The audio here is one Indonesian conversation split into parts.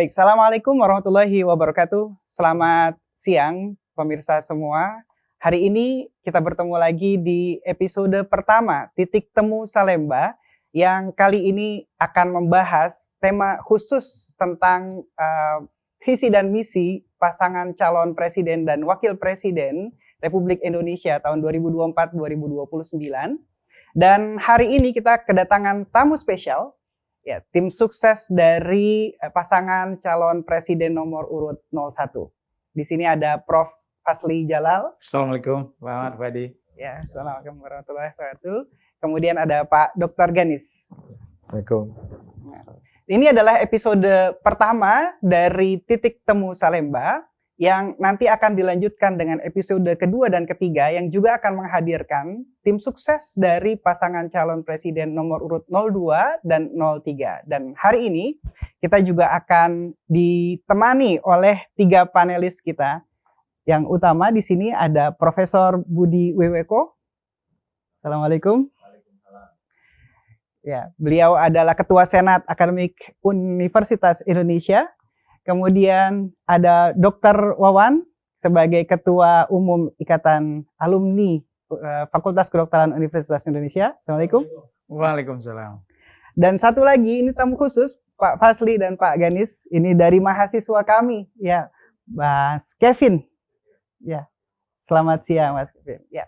Baik, Assalamualaikum warahmatullahi wabarakatuh. Selamat siang pemirsa semua. Hari ini kita bertemu lagi di episode pertama Titik Temu Salemba yang kali ini akan membahas tema khusus tentang visi dan misi pasangan calon presiden dan wakil presiden Republik Indonesia tahun 2024-2029. Dan hari ini kita kedatangan tamu spesial, ya, tim sukses dari pasangan calon presiden nomor urut 01. Di sini ada Prof. Fazly Jalal. Assalamualaikum, Pak Fadi. Ya, Assalamualaikum warahmatullahi wabarakatuh. Kemudian ada Pak Dr. Ganis. Assalamualaikum. Ini adalah episode pertama dari Titik Temu Salemba yang nanti akan dilanjutkan dengan episode kedua dan ketiga yang juga akan menghadirkan tim sukses dari pasangan calon presiden nomor urut 02 dan 03. Dan hari ini kita juga akan ditemani oleh 3 panelis kita. Yang utama di sini ada Profesor Budi Weweko. Assalamualaikum. Ya, beliau adalah Ketua Senat Akademik Universitas Indonesia. Kemudian ada Dr. Wawan sebagai Ketua Umum Ikatan Alumni Fakultas Kedokteran Universitas Indonesia. Assalamualaikum. Waalaikumsalam. Dan satu lagi, ini tamu khusus, Pak Fazly dan Pak Ganis. Ini dari mahasiswa kami, ya, Mas Kevin. Ya, selamat siang Mas Kevin. Ya,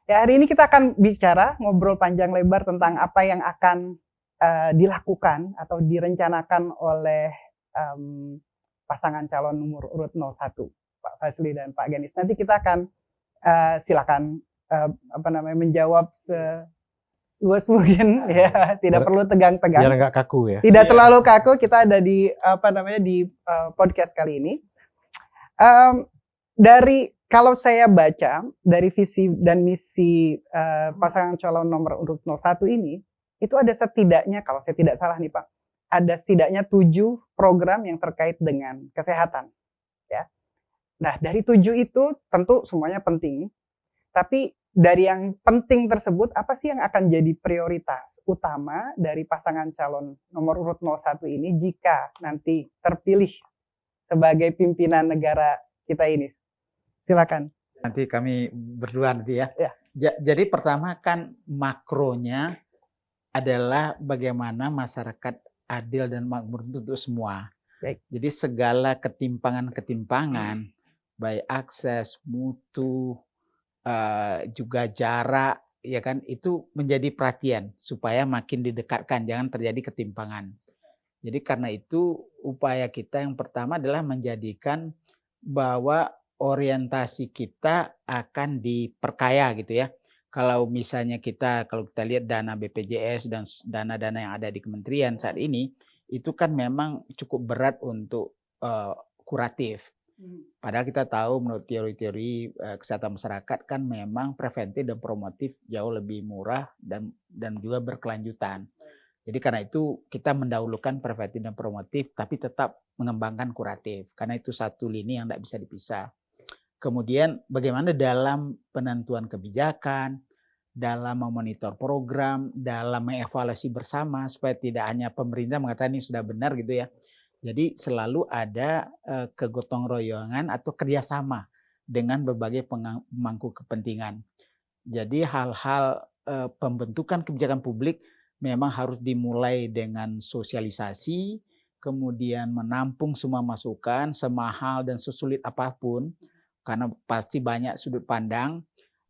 hari ini kita akan bicara, ngobrol panjang lebar tentang apa yang akan dilakukan atau direncanakan oleh pasangan calon nomor urut 01, Pak Fazly dan Pak Ganis. Nanti kita akan silakan menjawab seluas mungkin, ya, tidak perlu tegang-tegang. Biar nggak kaku ya. Tidak terlalu kaku. Kita ada di di podcast kali ini. Dari kalau saya baca dari visi dan misi pasangan calon nomor urut 01 ini, itu ada setidaknya, kalau saya tidak salah nih Pak, ada setidaknya 7 program yang terkait dengan kesehatan, ya. Nah, dari 7 itu tentu semuanya penting, tapi dari yang penting tersebut, apa sih yang akan jadi prioritas utama dari pasangan calon nomor urut 01 ini jika nanti terpilih sebagai pimpinan negara kita ini? Silakan. Nanti kami berdua nanti ya. Ya. Jadi pertama kan makronya adalah bagaimana masyarakat adil dan makmur untuk semua. Baik. Jadi segala ketimpangan, baik akses, mutu, juga jarak, ya kan, itu menjadi perhatian supaya makin didekatkan, jangan terjadi ketimpangan. Jadi karena itu upaya kita yang pertama adalah menjadikan bahwa orientasi kita akan diperkaya gitu ya. Kalau misalnya kalau kita lihat dana BPJS dan dana-dana yang ada di kementerian saat ini, itu kan memang cukup berat untuk kuratif. Padahal kita tahu menurut teori-teori kesehatan masyarakat kan memang preventif dan promotif jauh lebih murah dan juga berkelanjutan. Jadi karena itu kita mendahulukan preventif dan promotif tapi tetap mengembangkan kuratif. Karena itu satu lini yang tidak bisa dipisah. Kemudian bagaimana dalam penentuan kebijakan, dalam memonitor program, dalam mengevaluasi bersama supaya tidak hanya pemerintah mengatakan ini sudah benar gitu ya. Jadi selalu ada kegotong royongan atau kerjasama dengan berbagai pemangku kepentingan. Jadi hal-hal pembentukan kebijakan publik memang harus dimulai dengan sosialisasi, kemudian menampung semua masukan, semahal dan sesulit apapun, karena pasti banyak sudut pandang,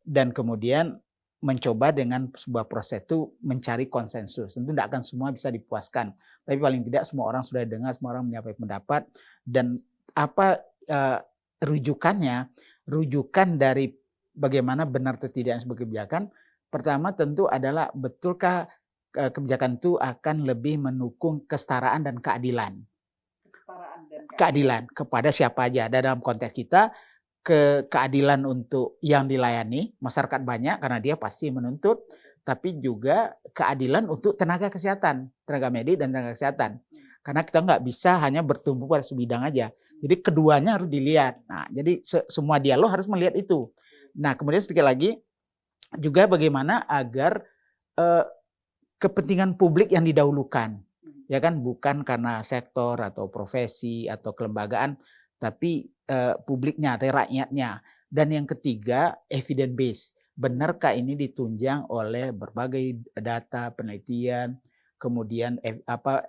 dan kemudian mencoba dengan sebuah proses itu mencari konsensus. Tentu tidak akan semua bisa dipuaskan, tapi paling tidak semua orang sudah dengar, semua orang menyampaikan pendapat. Dan apa rujukannya? Rujukan dari bagaimana benar atau tidaknya sebuah kebijakan, pertama tentu adalah betulkah kebijakan itu akan lebih mendukung kesetaraan dan keadilan. Keadilan kepada siapa aja. Dan dalam konteks kita, keadilan untuk yang dilayani, masyarakat banyak karena dia pasti menuntut, tapi juga keadilan untuk tenaga kesehatan, tenaga medis dan tenaga kesehatan. Karena kita nggak bisa hanya bertumbuh pada sebidang aja. Jadi keduanya harus dilihat. Nah, jadi semua dialog harus melihat itu. Nah, kemudian sedikit lagi juga bagaimana agar kepentingan publik yang didahulukan. ya kan, bukan karena sektor atau profesi atau kelembagaan, tapi publiknya atau rakyatnya. Dan yang ketiga, evidence based. Benarkah ini ditunjang oleh berbagai data, penelitian, kemudian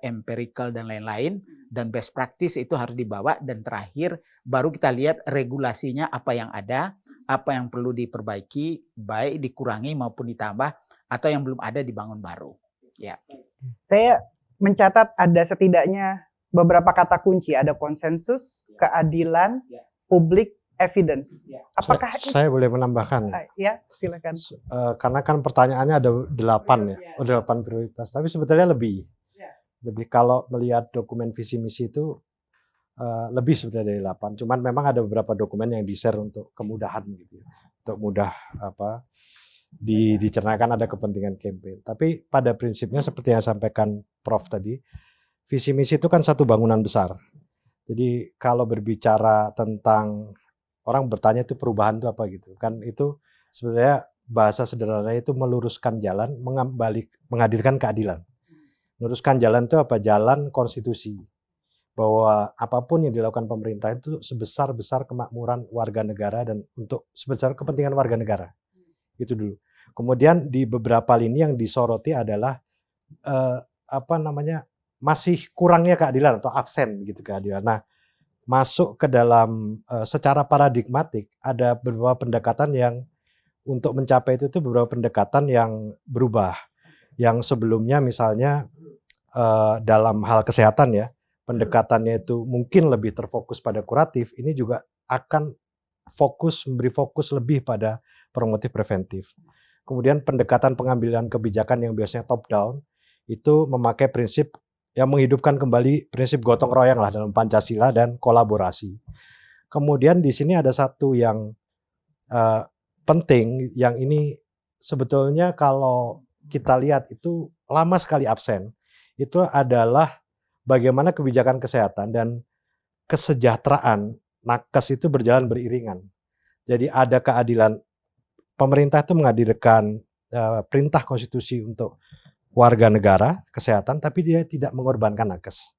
empirical dan lain-lain, dan best practice itu harus dibawa, dan terakhir baru kita lihat regulasinya apa yang ada, apa yang perlu diperbaiki, baik dikurangi maupun ditambah, atau yang belum ada dibangun baru. Ya. Saya mencatat ada setidaknya beberapa kata kunci, ada konsensus, keadilan, publik, evidence. Apakah saya boleh menambahkan? Ya, silakan. Karena kan pertanyaannya ada 8 ya, 8 prioritas. Tapi sebetulnya lebih kalau melihat dokumen visi misi itu lebih sebetulnya dari 8. Cuman memang ada beberapa dokumen yang di-share untuk kemudahan gitu, untuk mudah dicernakan, ada kepentingan campaign. Tapi pada prinsipnya seperti yang sampaikan Prof tadi, visi misi itu kan satu bangunan besar. Jadi kalau berbicara tentang, orang bertanya itu perubahan itu apa gitu kan, itu sebenarnya bahasa sederhananya itu meluruskan jalan, menghadirkan keadilan. Meluruskan jalan itu apa? Jalan konstitusi, bahwa apapun yang dilakukan pemerintah itu sebesar-besar kemakmuran warga negara dan untuk sebesar kepentingan warga negara. Itu dulu. Kemudian di beberapa lini yang disoroti adalah masih kurangnya keadilan atau absen gitu keadilan. Nah, masuk ke dalam secara paradigmatik ada beberapa pendekatan yang untuk mencapai itu beberapa pendekatan yang berubah. Yang sebelumnya misalnya dalam hal kesehatan ya, pendekatannya itu mungkin lebih terfokus pada kuratif, ini juga akan memberi fokus lebih pada promotif preventif. Kemudian pendekatan pengambilan kebijakan yang biasanya top down itu memakai prinsip yang menghidupkan kembali prinsip gotong royong lah dalam Pancasila dan kolaborasi. Kemudian di sini ada satu yang penting, yang ini sebetulnya kalau kita lihat itu lama sekali absen. Itu adalah bagaimana kebijakan kesehatan dan kesejahteraan nakes itu berjalan beriringan. Jadi ada keadilan, pemerintah itu menghadirkan perintah konstitusi untuk warga negara, kesehatan, tapi dia tidak mengorbankan nakes.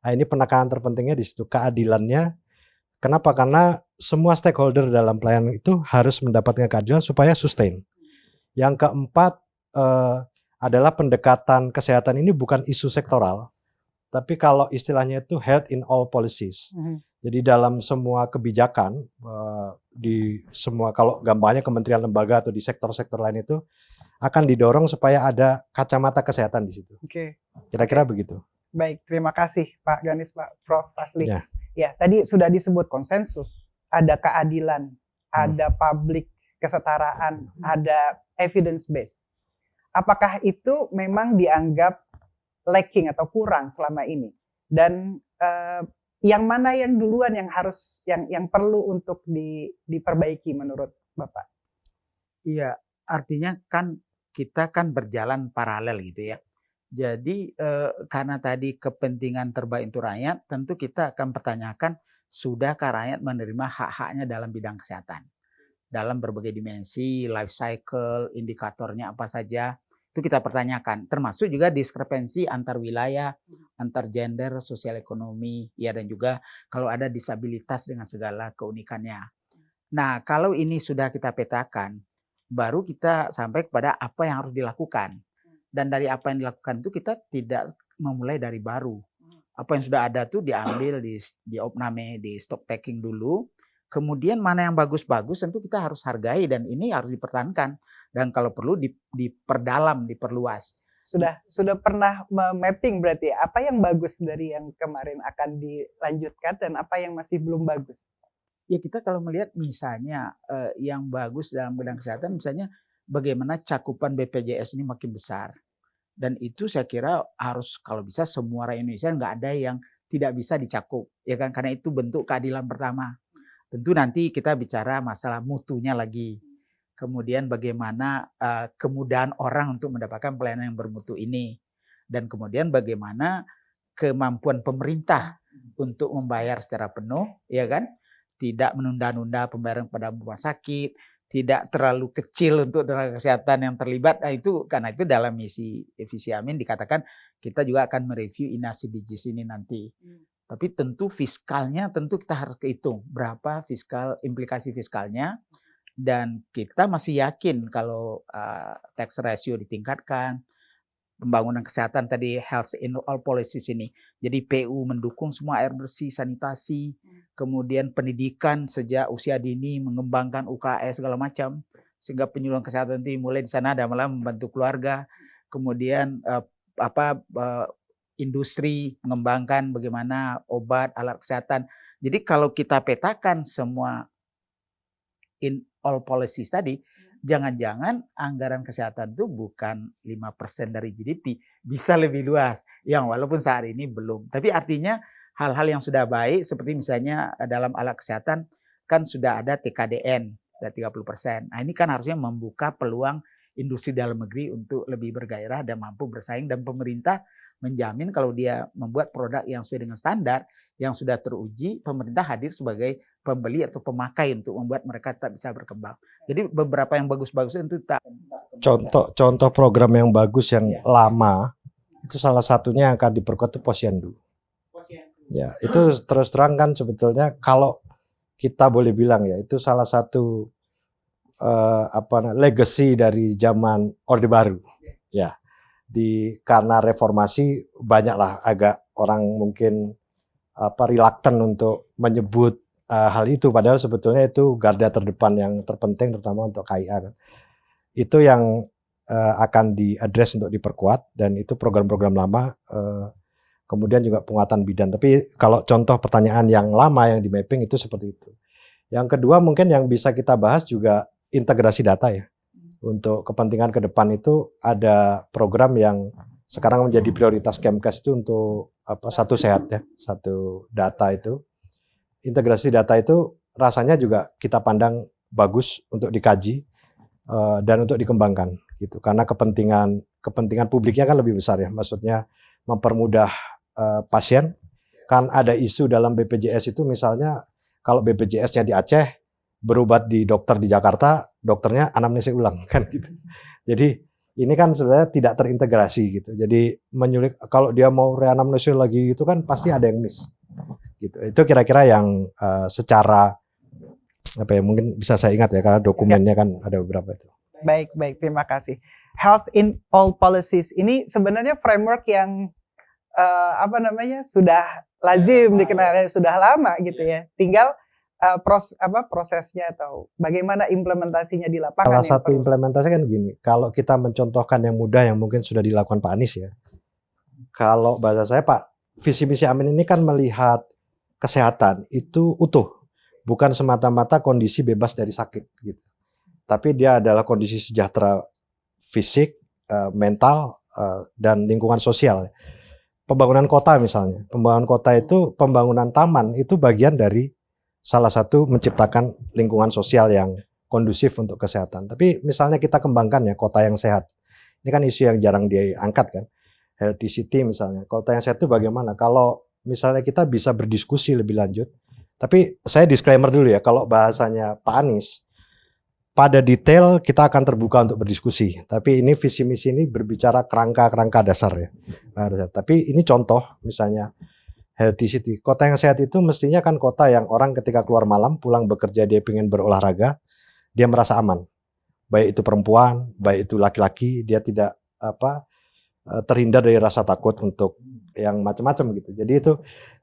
Nah, ini penekanan terpentingnya di situ, keadilannya. Kenapa? Karena semua stakeholder dalam pelayanan itu harus mendapatkan keadilan supaya sustain. Yang keempat adalah pendekatan kesehatan ini bukan isu sektoral, tapi kalau istilahnya itu health in all policies. Jadi dalam semua kebijakan, di semua, kalau gampangnya kementerian lembaga atau di sektor-sektor lain itu akan didorong supaya ada kacamata kesehatan di situ. Oke. Kira-kira begitu. Baik, terima kasih Pak Ganis, Pak Prof. Fazli. Ya, tadi sudah disebut konsensus, ada keadilan, ada publik, kesetaraan, ada evidence based. Apakah itu memang dianggap lacking atau kurang selama ini? Dan yang mana yang duluan yang harus yang perlu untuk diperbaiki menurut Bapak? Iya, artinya kan kita kan berjalan paralel gitu ya. Jadi karena tadi kepentingan terbaik untuk rakyat, tentu kita akan pertanyakan, sudahkah rakyat menerima hak-haknya dalam bidang kesehatan? Dalam berbagai dimensi, life cycle, indikatornya apa saja, itu kita pertanyakan. Termasuk juga diskrepensi antar wilayah, antar gender, sosial ekonomi, ya, dan juga kalau ada disabilitas dengan segala keunikannya. Nah, kalau ini sudah kita petakan, baru kita sampai kepada apa yang harus dilakukan. Dan dari apa yang dilakukan itu kita tidak memulai dari baru. Apa yang sudah ada tuh diambil, di opname, di stock taking dulu. Kemudian mana yang bagus-bagus tentu kita harus hargai, dan ini harus dipertahankan. Dan kalau perlu diperdalam, diperluas. Sudah pernah mapping berarti apa yang bagus dari yang kemarin akan dilanjutkan dan apa yang masih belum bagus? Ya, kita kalau melihat misalnya yang bagus dalam bidang kesehatan, misalnya bagaimana cakupan BPJS ini makin besar. Dan itu saya kira harus, kalau bisa semua rakyat Indonesia, nggak ada yang tidak bisa dicakup, ya kan? Karena itu bentuk keadilan pertama. Tentu nanti kita bicara masalah mutunya lagi. Kemudian bagaimana kemudahan orang untuk mendapatkan pelayanan yang bermutu ini. Dan kemudian bagaimana kemampuan pemerintah untuk membayar secara penuh, ya kan? Tidak menunda-nunda pembayaran kepada rumah sakit, tidak terlalu kecil untuk tenaga kesehatan yang terlibat. Nah itu karena itu dalam misi Visi Amin dikatakan kita juga akan mereview inasi digis ini nanti. Tapi tentu fiskalnya tentu kita harus kehitung berapa implikasi fiskalnya, dan kita masih yakin kalau tax ratio ditingkatkan, pembangunan kesehatan tadi health in all policies ini. Jadi PU mendukung semua air bersih, sanitasi, kemudian pendidikan sejak usia dini, mengembangkan UKS segala macam, sehingga penyuluhan kesehatan itu mulai di sana dan malah membantu keluarga. Kemudian industri mengembangkan bagaimana obat, alat kesehatan. Jadi kalau kita petakan semua in all policies tadi, jangan-jangan anggaran kesehatan itu bukan 5% dari GDP, bisa lebih luas, yang walaupun saat ini belum. Tapi artinya hal-hal yang sudah baik, seperti misalnya dalam alat kesehatan, kan sudah ada TKDN, sudah 30%. Nah ini kan harusnya membuka peluang industri dalam negeri untuk lebih bergairah dan mampu bersaing, dan pemerintah menjamin kalau dia membuat produk yang sesuai dengan standar, yang sudah teruji, pemerintah hadir sebagai pembeli atau pemakai untuk membuat mereka tetap bisa berkembang. Jadi beberapa yang bagus-bagus itu tak. Contoh program yang bagus yang lama itu salah satunya yang akan diperkuat itu Posyandu. Ya, itu terus terang kan sebetulnya kalau kita boleh bilang ya itu salah satu legacy dari zaman Orde Baru. Ya. Karena reformasi banyaklah agak orang mungkin reluctant untuk menyebut hal itu, padahal sebetulnya itu garda terdepan yang terpenting terutama untuk KIA kan. Itu yang akan diadres untuk diperkuat, dan itu program-program lama, kemudian juga penguatan bidan. Tapi kalau contoh pertanyaan yang lama yang di mapping itu seperti itu. Yang kedua mungkin yang bisa kita bahas juga integrasi data ya. Untuk kepentingan ke depan itu ada program yang sekarang menjadi prioritas Kemkes itu untuk satu sehat ya, satu data itu. Integrasi data itu rasanya juga kita pandang bagus untuk dikaji dan untuk dikembangkan gitu. Karena kepentingan publiknya kan lebih besar ya. Maksudnya mempermudah pasien. Kan ada isu dalam BPJS itu misalnya kalau BPJS-nya di Aceh, berobat di dokter di Jakarta, dokternya anamnesis ulang kan gitu. Jadi ini kan sebenarnya tidak terintegrasi gitu. Jadi menyulit kalau dia mau reanamnesis lagi itu kan pasti ada yang miss. Gitu. Itu kira-kira yang secara mungkin bisa saya ingat ya karena dokumennya kan ada beberapa itu. Baik, terima kasih. Health in all policies ini sebenarnya framework yang sudah lazim dikenal, sudah lama gitu ya. Tinggal prosesnya atau bagaimana implementasinya di lapangan. Salah satu implementasi kan gini, kalau kita mencontohkan yang mudah yang mungkin sudah dilakukan Pak Anies ya. Kalau bahasa saya Pak, visi misi Amin ini kan melihat kesehatan itu utuh, bukan semata-mata kondisi bebas dari sakit gitu. Tapi dia adalah kondisi sejahtera fisik, mental, dan lingkungan sosial. Pembangunan kota misalnya, pembangunan kota itu pembangunan taman itu bagian dari salah satu menciptakan lingkungan sosial yang kondusif untuk kesehatan. Tapi misalnya kita kembangkan ya kota yang sehat. Ini kan isu yang jarang diangkat kan. Healthy city misalnya. Kota yang sehat itu bagaimana? Kalau misalnya kita bisa berdiskusi lebih lanjut. Tapi saya disclaimer dulu ya, kalau bahasanya Pak Anies, pada detail kita akan terbuka untuk berdiskusi. Tapi ini visi misi ini berbicara kerangka dasar ya. Tapi ini contoh misalnya healthy city. Kota yang sehat itu mestinya kan kota yang orang ketika keluar malam, pulang bekerja dia ingin berolahraga, dia merasa aman. Baik itu perempuan, baik itu laki-laki, dia tidak terhindar dari rasa takut untuk yang macam-macam gitu. Jadi itu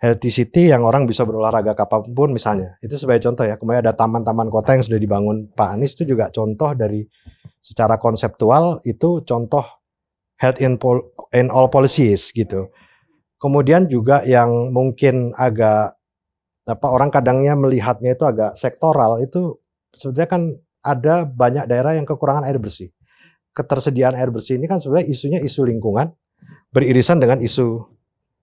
healthy city yang orang bisa berolahraga kapanpun misalnya. Itu sebagai contoh ya. Kemudian ada taman-taman kota yang sudah dibangun Pak Anies, itu juga contoh dari secara konseptual itu contoh health in all policies gitu. Kemudian juga yang mungkin agak orang kadangnya melihatnya itu agak sektoral, itu sebenarnya kan ada banyak daerah yang kekurangan air bersih. Ketersediaan air bersih ini kan sebenarnya isunya isu lingkungan beririsan dengan isu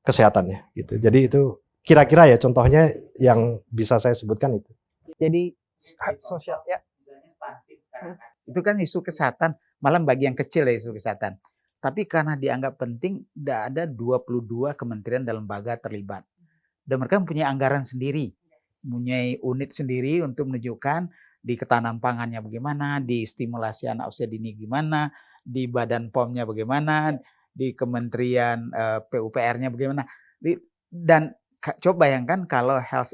kesehatannya gitu. Jadi itu kira-kira ya contohnya yang bisa saya sebutkan itu. Jadi sosial ya. Itu kan isu kesehatan, malah bagi yang kecil ya isu kesehatan. Tapi karena dianggap penting, ada 22 kementerian dan lembaga terlibat. Dan mereka punya anggaran sendiri, punya unit sendiri untuk menunjukkan. di ketahanan pangannya bagaimana, di stimulasi anak usia dini gimana, di Badan POM-nya bagaimana, di Kementerian PUPR-nya bagaimana. Dan coba bayangkan kalau health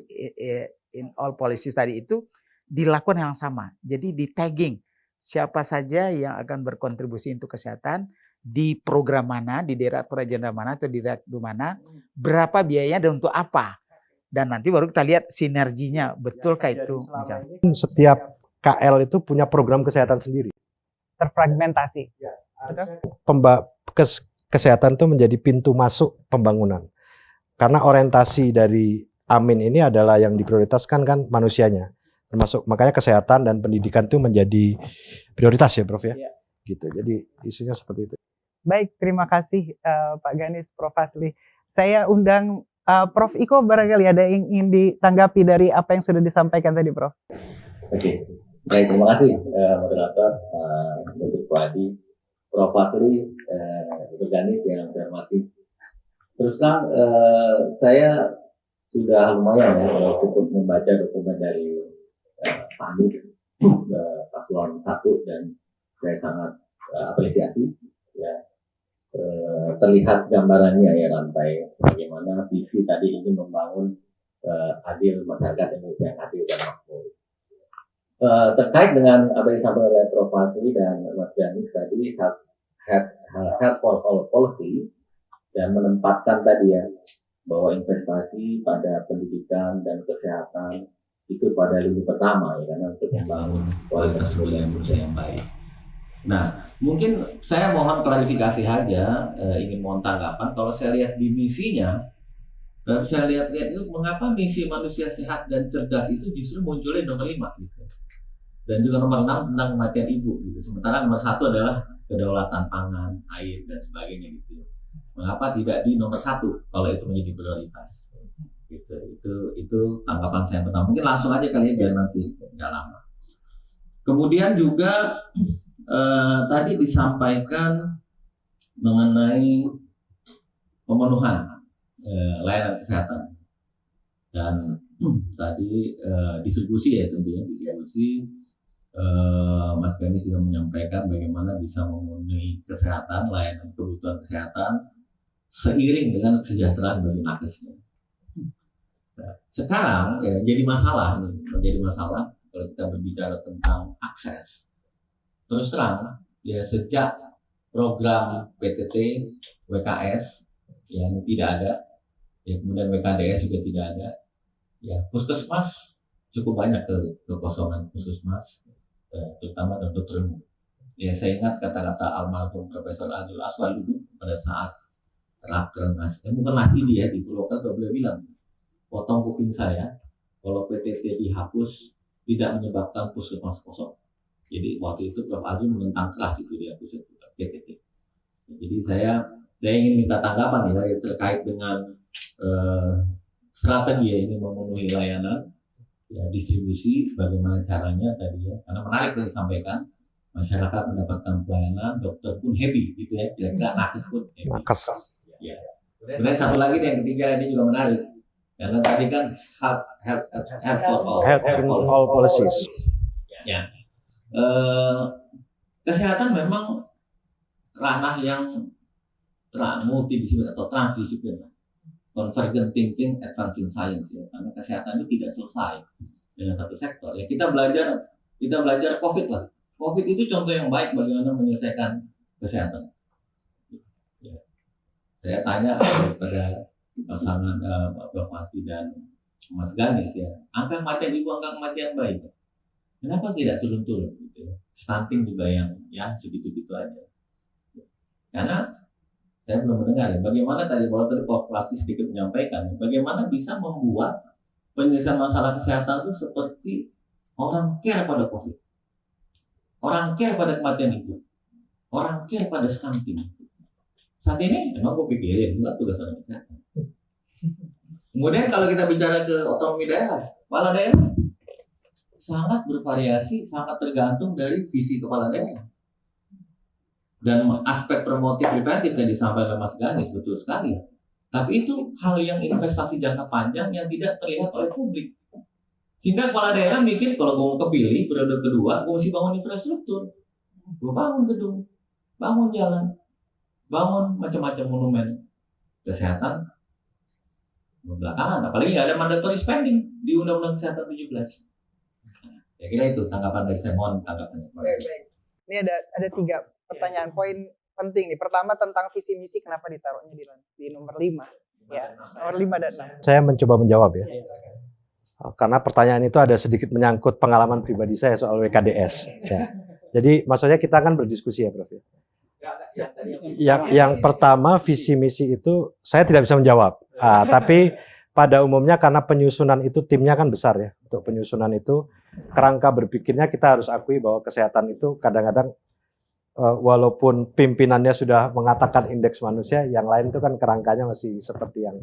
in all policies tadi itu dilakukan yang sama. Jadi di tagging siapa saja yang akan berkontribusi untuk kesehatan di program mana, di Direktorat Jenderal mana atau di direktur mana, berapa biayanya dan untuk apa. Dan nanti baru kita lihat sinerginya, betulkah itu. Setiap KL itu punya program kesehatan sendiri. Terfragmentasi. Kesehatan itu menjadi pintu masuk pembangunan. Karena orientasi dari Amin ini adalah yang diprioritaskan kan manusianya. Termasuk makanya kesehatan dan pendidikan itu menjadi prioritas ya Prof ya. Gitu. Jadi isunya seperti itu. Baik, terima kasih Pak Ganis, Prof Fazli. Saya undang Prof Iko, barangkali ada yang ingin ditanggapi dari apa yang sudah disampaikan tadi, Prof. Oke, baik, terima kasih moderator, Dr. Puadi, Prof Fazli, Dr. Ganis yang saya hormati. Terus terang, saya sudah lumayan ya cukup membaca dokumen dari Pak Anies paslon 1 dan saya sangat apresiasi ya. Terlihat gambarannya ya rantai bagaimana visi tadi ingin membangun adil masyarakat Indonesia yang adil dan makmur. Terkait dengan apa yang disampaikan oleh Prof Fazli dan Mas Ganis tadi health for all policy dan menempatkan tadi ya bahwa investasi pada pendidikan dan kesehatan itu pada lini pertama ya karena untuk membangun kualitas sumber Indonesia yang baik. Nah, mungkin saya mohon klarifikasi saja, ingin mohon tanggapan. Kalau saya lihat di misinya, saya lihat itu mengapa misi manusia sehat dan cerdas itu justru munculnya nomor 5 gitu. Dan juga nomor 6 tentang kematian ibu gitu. Sementara nomor 1 adalah kedaulatan pangan, air dan sebagainya gitu. Mengapa tidak di nomor 1 kalau itu menjadi prioritas? Gitu. Itu tanggapan saya pertama. Mungkin langsung aja kali ya biar nanti nggak lama. Kemudian juga tadi disampaikan mengenai pemenuhan layanan kesehatan dan tadi distribusi ya tentunya distribusi. Mas Ganis juga menyampaikan bagaimana bisa memenuhi kesehatan, layanan kebutuhan kesehatan seiring dengan kesejahteraan bagi nakesnya. Nah, sekarang ya, menjadi masalah kalau kita berbicara tentang akses. Terus terang, ya sejak program PTT, WKS, ya ini tidak ada, ya kemudian WKDS juga tidak ada, ya puskesmas cukup banyak kekosongan puskesmas, terutama dokter umum. Ya saya ingat kata-kata almarhum Profesor Azrul Aswad dulu pada saat Rakernas, bukan Idi ya di Purwokerto, beliau bilang, potong kuping saya, kalau PTT dihapus tidak menyebabkan puskesmas kosong. Jadi waktu itu Prof. Azrul menentang keras itu dia PTT. Jadi saya ingin minta tanggapan ya terkait dengan strategi ya ini memenuhi layanan, ya distribusi bagaimana caranya tadi ya. Karena menarik yang disampaikan, masyarakat mendapatkan pelayanan, dokter pun happy gitu ya. Kira-kira nakes pun happy. Nakes. Ya. Kemudian satu lagi yang ketiga ini juga menarik. Karena tadi kan health for all. Health in all policies. Ya. Kesehatan memang ranah yang multidisiplin atau transdisiplin, convergent thinking, advancing science ya. Karena kesehatan itu tidak selesai dengan satu sektor. Ya kita belajar COVID lah. COVID itu contoh yang baik bagaimana menyelesaikan kesehatan. Ya. Saya tanya kepada pasangan Prof. Fazli dan Mas Ganis ya, angka kematian ibu, angka kematian bayi. Kenapa tidak turun-turun gitu ya? Stunting juga yang ya segitu-gitu aja. Karena saya belum mendengar ya, bagaimana tadi Prof. Fazli sedikit menyampaikan, bagaimana bisa membuat penyelesaian masalah kesehatan itu seperti orang care pada COVID, orang care pada kematian ibu, orang care pada stunting. Saat ini memang gue pikirin juga tugas orang kesehatan. Kemudian kalau kita bicara ke otonomi daerah, kepala daerah sangat bervariasi, sangat tergantung dari visi kepala daerah. Dan aspek promotif preventif yang disampaikan oleh Mas Ganis betul sekali. Tapi itu hal yang investasi jangka panjang yang tidak terlihat oleh publik. Sehingga kepala daerah mikir kalau gue mau kepilih periode kedua, gue mesti bangun infrastruktur. Gue bangun gedung, bangun jalan, bangun macam-macam monumen. Kesehatan belakangan, apalagi nggak ada mandatory spending di Undang-Undang Kesehatan 17. Saya kira itu tanggapan dari saya, mohon tanggapannya. Baik. Ini ada 3 pertanyaan poin penting nih. Pertama tentang visi misi, kenapa ditaruhnya di nomor 5? Ya, nomor 5 dan 6. Saya mencoba menjawab ya. Karena pertanyaan itu ada sedikit menyangkut pengalaman pribadi saya soal WKDS. Ya. Jadi maksudnya kita kan berdiskusi ya, Prof. Yang pertama visi misi itu saya tidak bisa menjawab. Tapi pada umumnya karena penyusunan itu timnya kan besar ya. Untuk penyusunan itu kerangka berpikirnya kita harus akui bahwa kesehatan itu kadang-kadang walaupun pimpinannya sudah mengatakan indeks manusia, yang lain itu kan kerangkanya masih seperti yang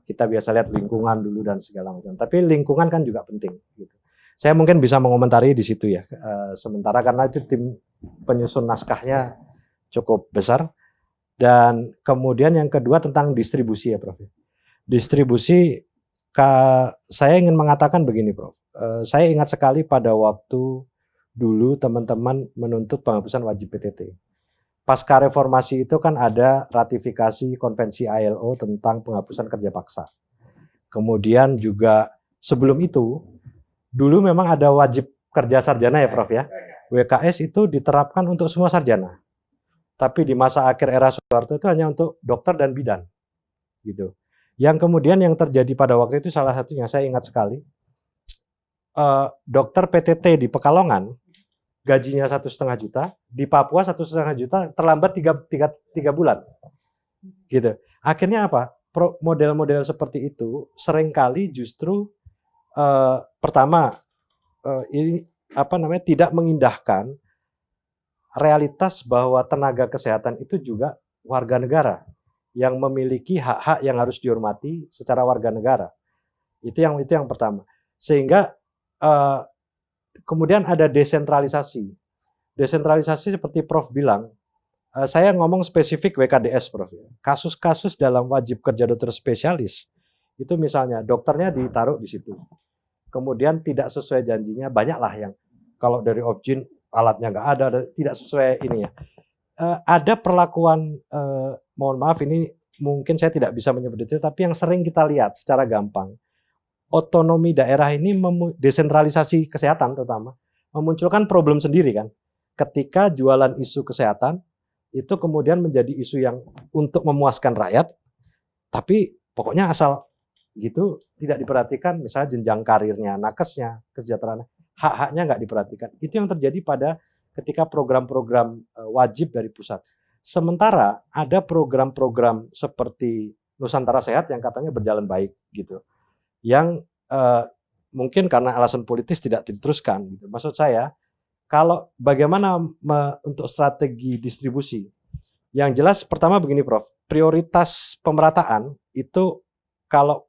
kita biasa lihat lingkungan dulu dan segala macam. Tapi lingkungan kan juga penting. Gitu. Saya mungkin bisa mengomentari di situ ya. Sementara karena itu tim penyusun naskahnya cukup besar. Dan kemudian yang kedua tentang distribusi ya Prof. Distribusi, saya ingin mengatakan begini Prof. Saya ingat sekali pada waktu dulu teman-teman menuntut penghapusan wajib PTT. Pasca reformasi itu kan ada ratifikasi konvensi ILO tentang penghapusan kerja paksa. Kemudian juga sebelum itu, dulu memang ada wajib kerja sarjana ya Prof ya. WKS itu diterapkan untuk semua sarjana. Tapi di masa akhir era Soeharto itu hanya untuk dokter dan bidan. Gitu. Yang kemudian yang terjadi pada waktu itu salah satunya saya ingat sekali, dokter PTT di Pekalongan gajinya 1,5 juta, di Papua 1,5 juta, terlambat 3 bulan, gitu. Akhirnya apa? Model-model seperti itu seringkali justru pertama ini tidak mengindahkan realitas bahwa tenaga kesehatan itu juga warga negara yang memiliki hak-hak yang harus dihormati secara warga negara. Itu yang pertama. Sehingga kemudian ada desentralisasi. Desentralisasi seperti Prof bilang, saya ngomong spesifik WKDS Prof. Kasus-kasus dalam wajib kerja dokter spesialis, itu misalnya dokternya ditaruh di situ. Kemudian tidak sesuai janjinya, banyaklah yang kalau dari Objin alatnya nggak ada, tidak sesuai ini ya. Ada perlakuan, mohon maaf ini mungkin saya tidak bisa menyebut detail, tapi yang sering kita lihat secara gampang, otonomi daerah ini desentralisasi kesehatan terutama memunculkan problem sendiri kan. Ketika jualan isu kesehatan itu kemudian menjadi isu yang untuk memuaskan rakyat, tapi pokoknya asal gitu tidak diperhatikan misalnya jenjang karirnya, nakesnya, kesejahteraan, hak-haknya nggak diperhatikan. Itu yang terjadi pada ketika program-program wajib dari pusat. Sementara ada program-program seperti Nusantara Sehat yang katanya berjalan baik gitu. Yang mungkin karena alasan politis tidak diteruskan. Gitu. Maksud saya, kalau bagaimana untuk strategi distribusi, yang jelas pertama begini Prof, prioritas pemerataan itu kalau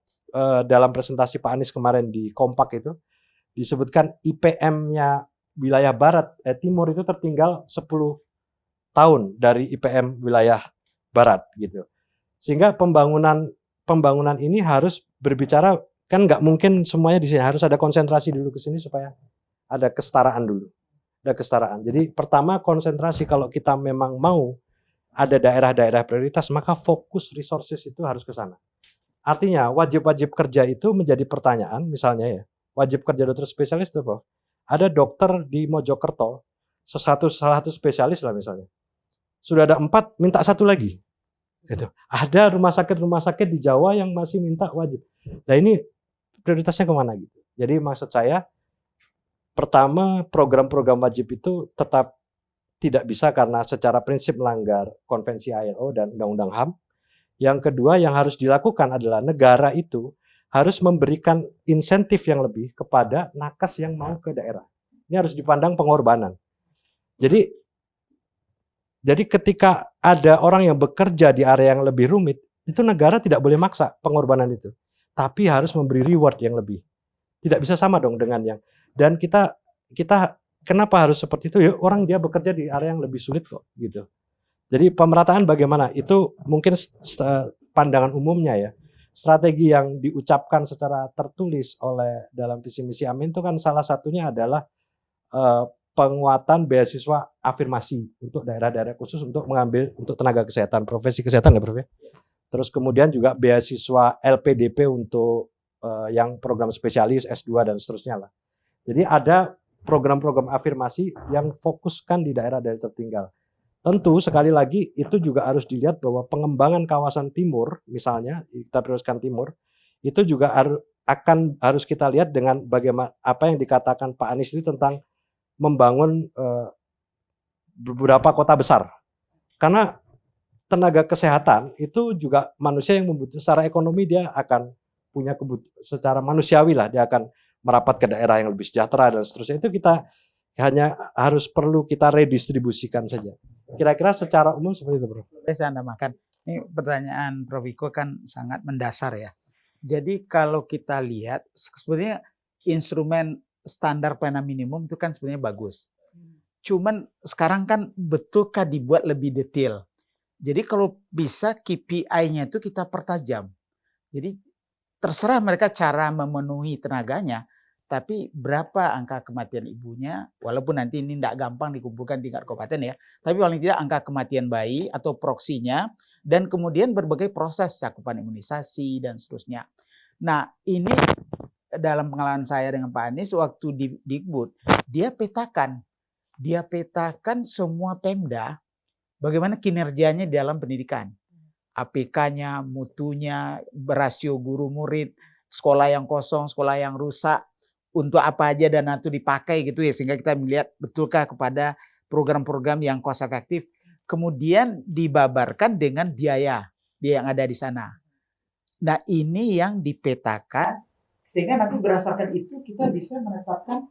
dalam presentasi Pak Anies kemarin di Kompak itu, disebutkan IPM-nya wilayah barat, timur itu tertinggal 10 tahun dari IPM wilayah barat gitu. Sehingga pembangunan ini harus berbicara, kan nggak mungkin semuanya di sini, harus ada konsentrasi dulu ke sini supaya ada kesetaraan dulu. Ada kesetaraan. Jadi pertama konsentrasi, kalau kita memang mau ada daerah-daerah prioritas, maka fokus resources itu harus ke sana. Artinya wajib-wajib kerja itu menjadi pertanyaan, misalnya ya, wajib kerja dokter spesialis itu Prof. Ada dokter di Mojokerto, salah satu spesialis lah misalnya. Sudah ada 4, minta 1 lagi. Gitu. Ada rumah sakit di Jawa yang masih minta wajib. Nah ini prioritasnya kemana gitu. Jadi maksud saya, pertama program-program wajib itu tetap tidak bisa karena secara prinsip melanggar konvensi ILO dan Undang-Undang HAM. Yang kedua yang harus dilakukan adalah negara itu harus memberikan insentif yang lebih kepada nakes yang mau ke daerah. Ini harus dipandang pengorbanan. Jadi ketika ada orang yang bekerja di area yang lebih rumit, itu negara tidak boleh maksa pengorbanan itu. Tapi harus memberi reward yang lebih. Tidak bisa sama dong dengan yang. Dan kita kenapa harus seperti itu? Ya orang dia bekerja di area yang lebih sulit kok gitu. Jadi pemerataan bagaimana? Itu mungkin pandangan umumnya ya. strategi yang diucapkan secara tertulis oleh dalam visi misi Amin itu kan salah satunya adalah penguatan beasiswa afirmasi untuk daerah-daerah khusus untuk mengambil untuk tenaga kesehatan, profesi kesehatan ya Prof. Terus kemudian juga beasiswa LPDP untuk yang program spesialis S2 dan seterusnya lah. Jadi ada program-program afirmasi yang fokuskan di daerah-daerah tertinggal. Tentu sekali lagi itu juga harus dilihat bahwa pengembangan kawasan timur, misalnya kita prioritaskan timur, itu juga harus kita lihat dengan bagaimana apa yang dikatakan Pak Anies itu tentang membangun beberapa kota besar. Karena tenaga kesehatan itu juga manusia yang membutuhkan secara ekonomi, dia akan punya secara manusiawi lah, dia akan merapat ke daerah yang lebih sejahtera dan seterusnya. Itu kita hanya harus perlu kita redistribusikan saja. Kira-kira secara umum seperti itu, Prof. Saya nambahkan, ini pertanyaan Prof. Iko kan sangat mendasar ya. Jadi kalau kita lihat, sebenarnya instrumen standar pelayanan minimum itu kan sebenarnya bagus. Cuman sekarang kan betulkah dibuat lebih detail? Jadi kalau bisa KPI-nya itu kita pertajam. Jadi terserah mereka cara memenuhi tenaganya, tapi berapa angka kematian ibunya, walaupun nanti ini tidak gampang dikumpulkan tingkat kabupaten ya, tapi paling tidak angka kematian bayi atau proksinya, dan kemudian berbagai proses cakupan imunisasi dan seterusnya. Nah ini dalam pengalaman saya dengan Pak Anies waktu di Dikbud, dia petakan semua Pemda bagaimana kinerjanya dalam pendidikan. APK-nya, mutunya, rasio guru murid, sekolah yang kosong, sekolah yang rusak, untuk apa aja dana itu dipakai gitu ya, sehingga kita melihat betulkah kepada program-program yang cost efektif, kemudian dibabarkan dengan biaya yang ada di sana. Nah ini yang dipetakan, sehingga nanti berdasarkan itu kita bisa menetapkan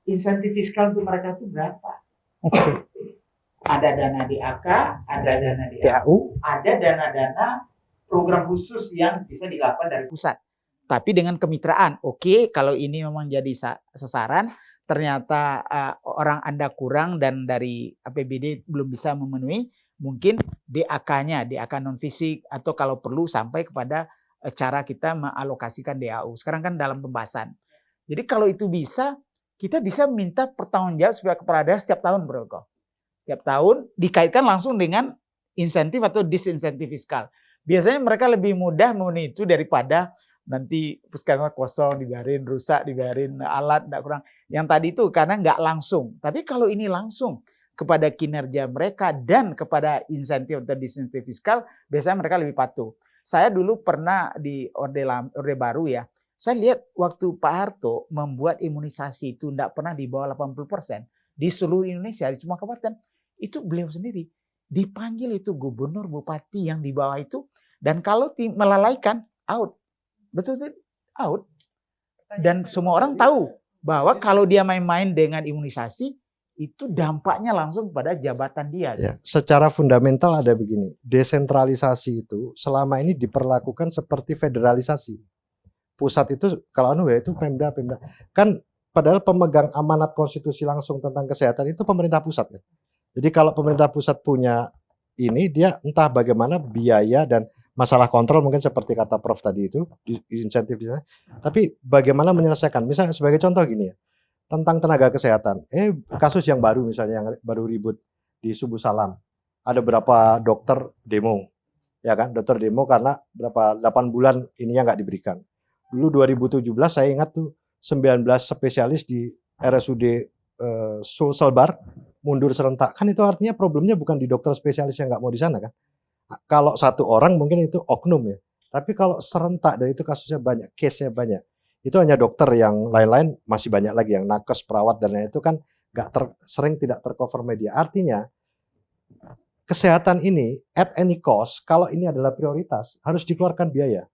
insentif fiskal untuk mereka itu berapa. Ada dana DAK, ada dana DAU, ada dana-dana program khusus yang bisa dilakukan dari pusat. Tapi dengan kemitraan, oke, kalau ini memang jadi sasaran, ternyata orang Anda kurang dan dari APBD belum bisa memenuhi, mungkin DAK-nya, DAK non-fisik, atau kalau perlu sampai kepada cara kita mengalokasikan DAU. Sekarang kan dalam pembahasan. Jadi kalau itu bisa, kita bisa minta pertanggungjawab sebagai kepala daerah setiap tahun, Bro. Setiap tahun dikaitkan langsung dengan insentif atau disinsentif fiskal. Biasanya mereka lebih mudah memenuhi itu daripada nanti puskesmas kosong, dibiarin rusak, dibiarin alat, tidak kurang. Yang tadi itu karena nggak langsung. Tapi kalau ini langsung kepada kinerja mereka dan kepada insentif atau disinsentif fiskal, biasanya mereka lebih patuh. Saya dulu pernah di Orde Baru ya, saya lihat waktu Pak Harto membuat imunisasi itu tidak pernah di bawah 80% di seluruh Indonesia, di semua kabupaten. Itu beliau sendiri. Dipanggil itu gubernur, bupati yang di bawah itu, dan kalau melalaikan, out. Betul-betul out. Dan semua orang tahu bahwa kalau dia main-main dengan imunisasi, itu dampaknya langsung pada jabatan dia. Ya, secara fundamental ada begini, desentralisasi itu selama ini diperlakukan seperti federalisasi. Pusat itu kalau ya itu Pemda. Kan padahal pemegang amanat konstitusi langsung tentang kesehatan itu pemerintah pusat kan. Jadi kalau pemerintah pusat punya ini, dia entah bagaimana biaya dan masalah kontrol mungkin seperti kata Prof tadi itu, insentif di sana. Tapi bagaimana menyelesaikan? Misalnya sebagai contoh gini ya, tentang tenaga kesehatan. Kasus yang baru misalnya yang baru ribut di Subuh Salam. Ada berapa dokter demo. Ya kan, dokter demo karena berapa 8 bulan ininya nggak diberikan. Dulu 2017 saya ingat tuh 19 spesialis di RSUD Sulselbar mundur serentak. Kan itu artinya problemnya bukan di dokter spesialis yang nggak mau di sana kan. Kalau satu orang mungkin itu oknum ya. Tapi kalau serentak dan itu kasusnya banyak, case-nya banyak. Itu hanya dokter, yang lain-lain masih banyak lagi yang nakes, perawat dan lain itu kan sering tidak tercover media. Artinya kesehatan ini at any cost, kalau ini adalah prioritas harus dikeluarkan biaya.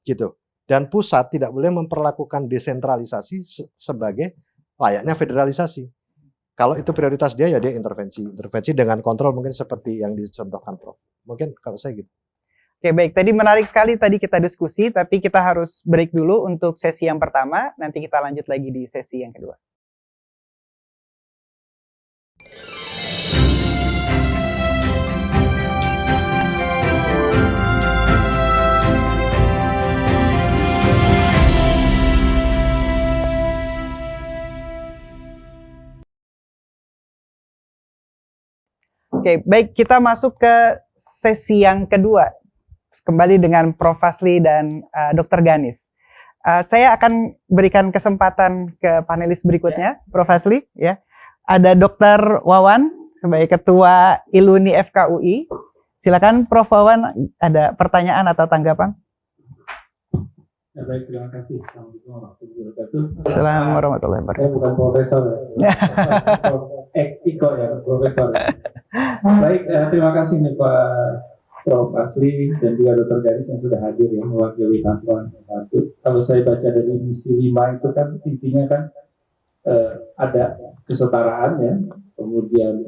Gitu. Dan pusat tidak boleh memperlakukan desentralisasi sebagai layaknya federalisasi. Kalau itu prioritas dia ya dia intervensi dengan kontrol mungkin seperti yang dicontohkan Prof. Mungkin kalau saya gitu. Oke, baik. Tadi menarik sekali tadi kita diskusi, tapi kita harus break dulu untuk sesi yang pertama. Nanti kita lanjut lagi di sesi yang kedua. Oke, baik, kita masuk ke sesi yang kedua. Kembali dengan Prof. Fazly dan Dr. Ganis. Saya akan berikan kesempatan ke panelis berikutnya, Prof. Fazly. Ya. Ada Dr. Wawan sebagai Ketua Iluni FKUI. Silakan Prof. Wawan, ada pertanyaan atau tanggapan? Ya, baik, terima kasih. Assalamualaikum warahmatullahi wabarakatuh. Assalamualaikum warahmatullahi Saya wabarakatuh. bukan profesor ya. Iko ya, profesor. Baik, terima kasih nih Pak Prof. Fazly dan juga Dr. Ganis yang sudah hadir ya mewakili Paslon 1. Kalau saya baca dari misi 5 itu kan intinya kan ada kesetaraan ya, kemudian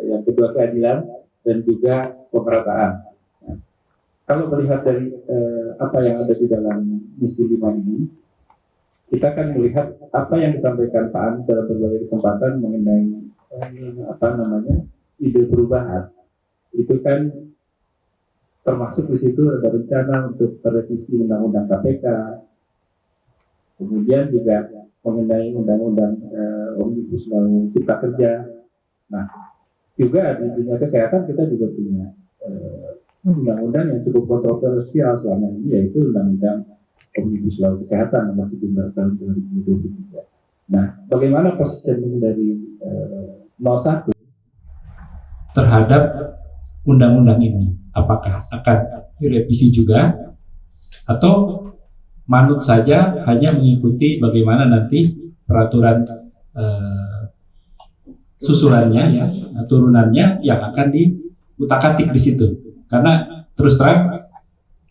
yang kedua keadilan dan juga pemerataan. Nah, kalau melihat dari apa yang ada di dalam misi 5 ini, kita kan melihat apa yang disampaikan Pak Anies dalam berbagai kesempatan mengenai ide perubahan. Itu kan termasuk di situ ada rencana untuk revisi undang-undang KPK, kemudian juga mengenai undang-undang Omnibus Law Cipta Kerja. Nah, juga di dunia kesehatan kita juga punya undang-undang yang cukup kontroversial selama ini, yaitu undang-undang Omnibus Law Kesehatan nomor 17 tahun 2023. Nah, bagaimana positioning dari 01 terhadap undang-undang ini? Apakah akan direvisi juga atau manut saja hanya mengikuti bagaimana nanti peraturan susulannya ya, turunannya yang akan diutak-atik di situ? Karena terus terang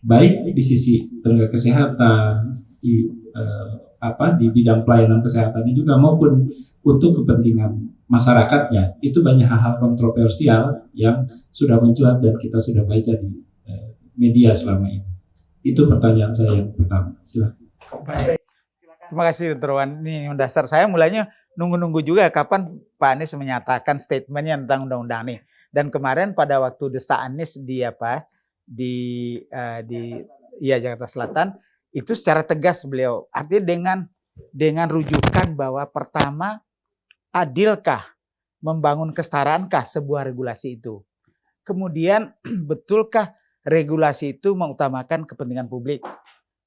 baik di sisi tenaga kesehatan di bidang pelayanan kesehatannya juga maupun untuk kepentingan masyarakatnya, itu banyak hal-hal kontroversial yang sudah mencuat dan kita sudah baca di media selama ini. Itu pertanyaan saya yang pertama. Silakan. Terima kasih Dr. Wan. Ini mendasar saya mulanya nunggu-nunggu juga kapan Pak Anies menyatakan statementnya tentang undang-undang ini. Dan kemarin pada waktu Desa Anies di Jakarta Selatan itu secara tegas beliau, artinya dengan rujukan bahwa pertama, adilkah, membangun kesetaraankah sebuah regulasi itu? Kemudian betulkah regulasi itu mengutamakan kepentingan publik?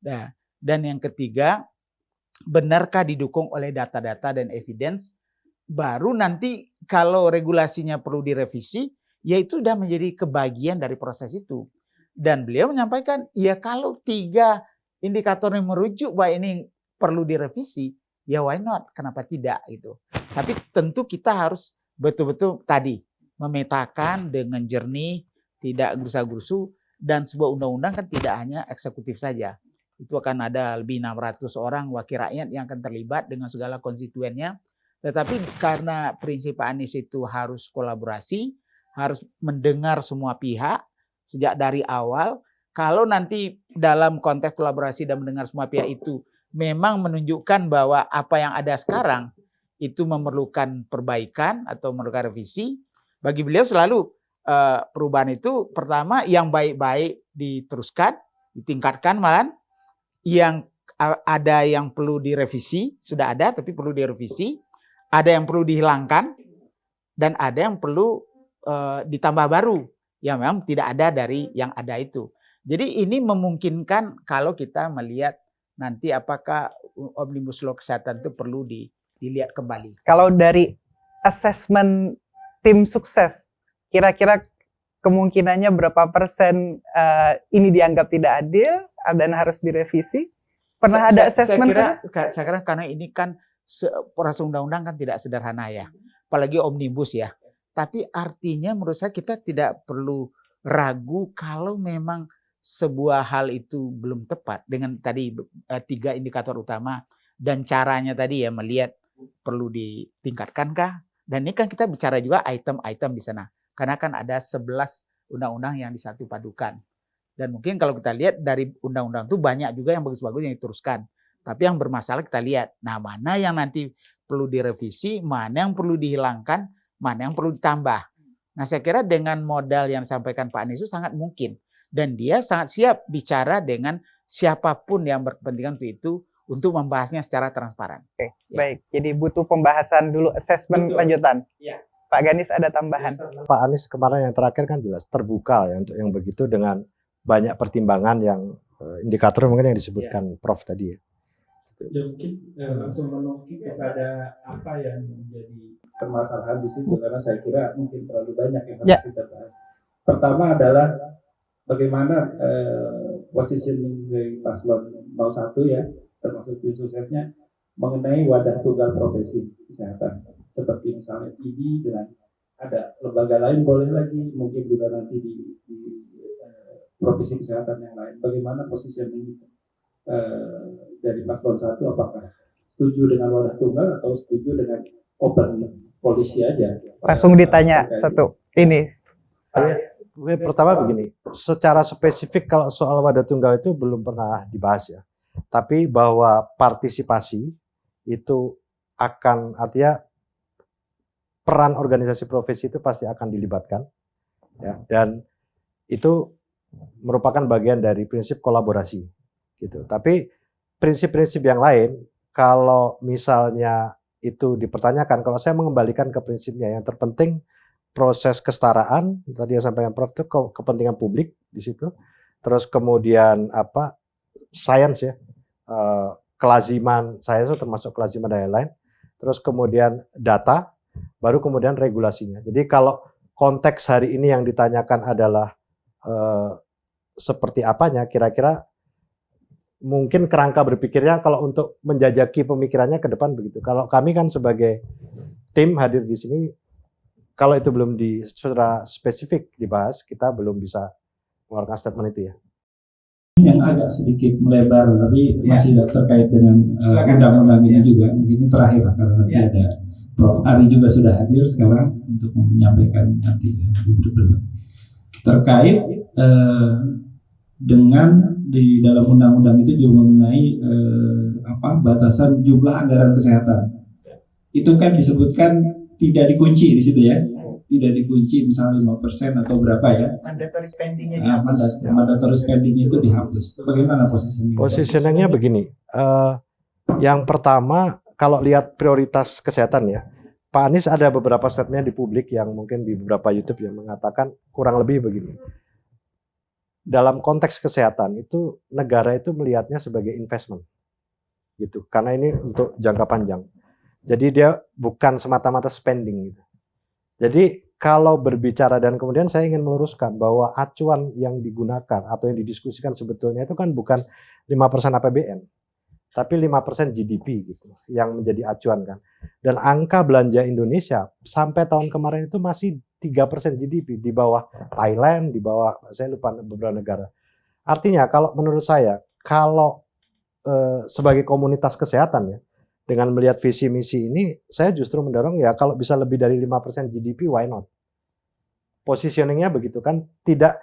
Nah, dan yang ketiga, benarkah didukung oleh data-data dan evidence? Baru nanti kalau regulasinya perlu direvisi, ya itu sudah menjadi kebagian dari proses itu. Dan beliau menyampaikan, ya kalau 3 indikator yang merujuk bahwa ini perlu direvisi, ya why not? Kenapa tidak gitu? Tapi tentu kita harus betul-betul tadi memetakan dengan jernih, tidak gerusa-gerusu, dan sebuah undang-undang kan tidak hanya eksekutif saja. Itu akan ada lebih 600 orang wakil rakyat yang akan terlibat dengan segala konstituennya. Tetapi karena prinsip Pak Anies itu harus kolaborasi, harus mendengar semua pihak sejak dari awal. Kalau nanti dalam konteks kolaborasi dan mendengar semua pihak itu memang menunjukkan bahwa apa yang ada sekarang itu memerlukan perbaikan atau memerlukan revisi, bagi beliau selalu perubahan itu pertama yang baik-baik diteruskan, ditingkatkan malah, yang ada yang perlu direvisi, sudah ada tapi perlu direvisi, ada yang perlu dihilangkan, dan ada yang perlu ditambah baru yang memang tidak ada dari yang ada itu. Jadi ini memungkinkan kalau kita melihat nanti apakah Omnibus Law Kesehatan itu perlu dilihat kembali. Kalau dari assessment tim sukses, kira-kira kemungkinannya berapa persen ini dianggap tidak adil dan harus direvisi? Pernah ada assessment? Saya kira karena ini kan proses undang-undang kan tidak sederhana ya, apalagi omnibus ya. Tapi artinya menurut saya kita tidak perlu ragu kalau memang sebuah hal itu belum tepat dengan tadi 3 indikator utama dan caranya tadi ya melihat perlu ditingkatkankah, dan ini kan kita bicara juga item-item di sana karena kan ada 11 undang-undang yang disatu padukan, dan mungkin kalau kita lihat dari undang-undang itu banyak juga yang bagus-bagus yang diteruskan, tapi yang bermasalah kita lihat mana yang nanti perlu direvisi, mana yang perlu dihilangkan, mana yang perlu ditambah. Nah saya kira dengan modal yang disampaikan Pak Anies itu sangat mungkin. Dan dia sangat siap bicara dengan siapapun yang berkepentingan untuk itu untuk membahasnya secara transparan. Oke, ya. Baik. Jadi butuh pembahasan dulu, assessment lanjutan. Ya. Pak Ganis ada tambahan? Pak Anies kemarin yang terakhir kan jelas terbuka ya untuk yang begitu dengan banyak pertimbangan yang indikator mungkin yang disebutkan Prof tadi ya. Ya mungkin langsung menukik kepada apa yang menjadi permasalahan di situ, karena saya kira mungkin terlalu banyak yang harus kita bahas. Pertama adalah bagaimana positioning dari paslon 01 ya, termasuk tim suksesnya mengenai wadah tunggal profesi kesehatan, seperti misalnya ID dengan ada lembaga lain boleh lagi, mungkin juga nanti di profesi kesehatan yang lain. Bagaimana positioning itu dari paslon 1, apakah setuju dengan wadah tunggal atau setuju dengan open polisi aja? Langsung ditanya satu ini. Pertama begini, secara spesifik kalau soal wadah tunggal itu belum pernah dibahas ya. Tapi bahwa partisipasi itu akan, artinya peran organisasi profesi itu pasti akan dilibatkan ya, dan itu merupakan bagian dari prinsip kolaborasi gitu. Tapi prinsip-prinsip yang lain kalau misalnya itu dipertanyakan, kalau saya mengembalikan ke prinsipnya, yang terpenting proses kesetaraan, tadi yang sampaikan Prof itu kepentingan publik di situ. Terus kemudian apa? Sains ya. Kelaziman sains itu termasuk kelaziman dan lain-lain. Terus kemudian data, baru kemudian regulasinya. Jadi kalau konteks hari ini yang ditanyakan adalah seperti apanya, kira-kira mungkin kerangka berpikirnya kalau untuk menjajaki pemikirannya ke depan begitu. Kalau kami kan sebagai tim hadir di sini, kalau itu belum secara spesifik dibahas, kita belum bisa mengeluarkan statement itu ya. Yang agak sedikit melebar, tapi masih terkait dengan undang-undang ini juga. Mungkin ini terakhir lah, karena nanti ada Prof. Ari juga sudah hadir sekarang untuk menyampaikan nanti terkait dengan di dalam undang-undang itu juga mengenai batasan jumlah anggaran kesehatan. Itu kan disebutkan tidak dikunci di situ ya. Tidak dikunci misalnya 5% atau berapa ya. Mandatory spending-nya dihapus. Mandatory spending itu dihapus. Bagaimana posisinya? Positioningnya begini. Yang pertama, kalau lihat prioritas kesehatan ya, Pak Anies ada beberapa statement di publik yang mungkin di beberapa YouTube yang mengatakan kurang lebih begini. Dalam konteks kesehatan itu negara itu melihatnya sebagai investment. Gitu. Karena ini untuk jangka panjang. Jadi dia bukan semata-mata spending gitu. Jadi kalau berbicara, dan kemudian saya ingin meluruskan bahwa acuan yang digunakan atau yang didiskusikan sebetulnya itu kan bukan 5% APBN, tapi 5% GDP gitu yang menjadi acuan kan. Dan angka belanja Indonesia sampai tahun kemarin itu masih 3% GDP, di bawah Thailand, di bawah saya lupa beberapa negara. Artinya kalau menurut saya, kalau sebagai komunitas kesehatan ya, dengan melihat visi misi ini, saya justru mendorong ya kalau bisa lebih dari 5% GDP, why not? Positioningnya begitu kan, tidak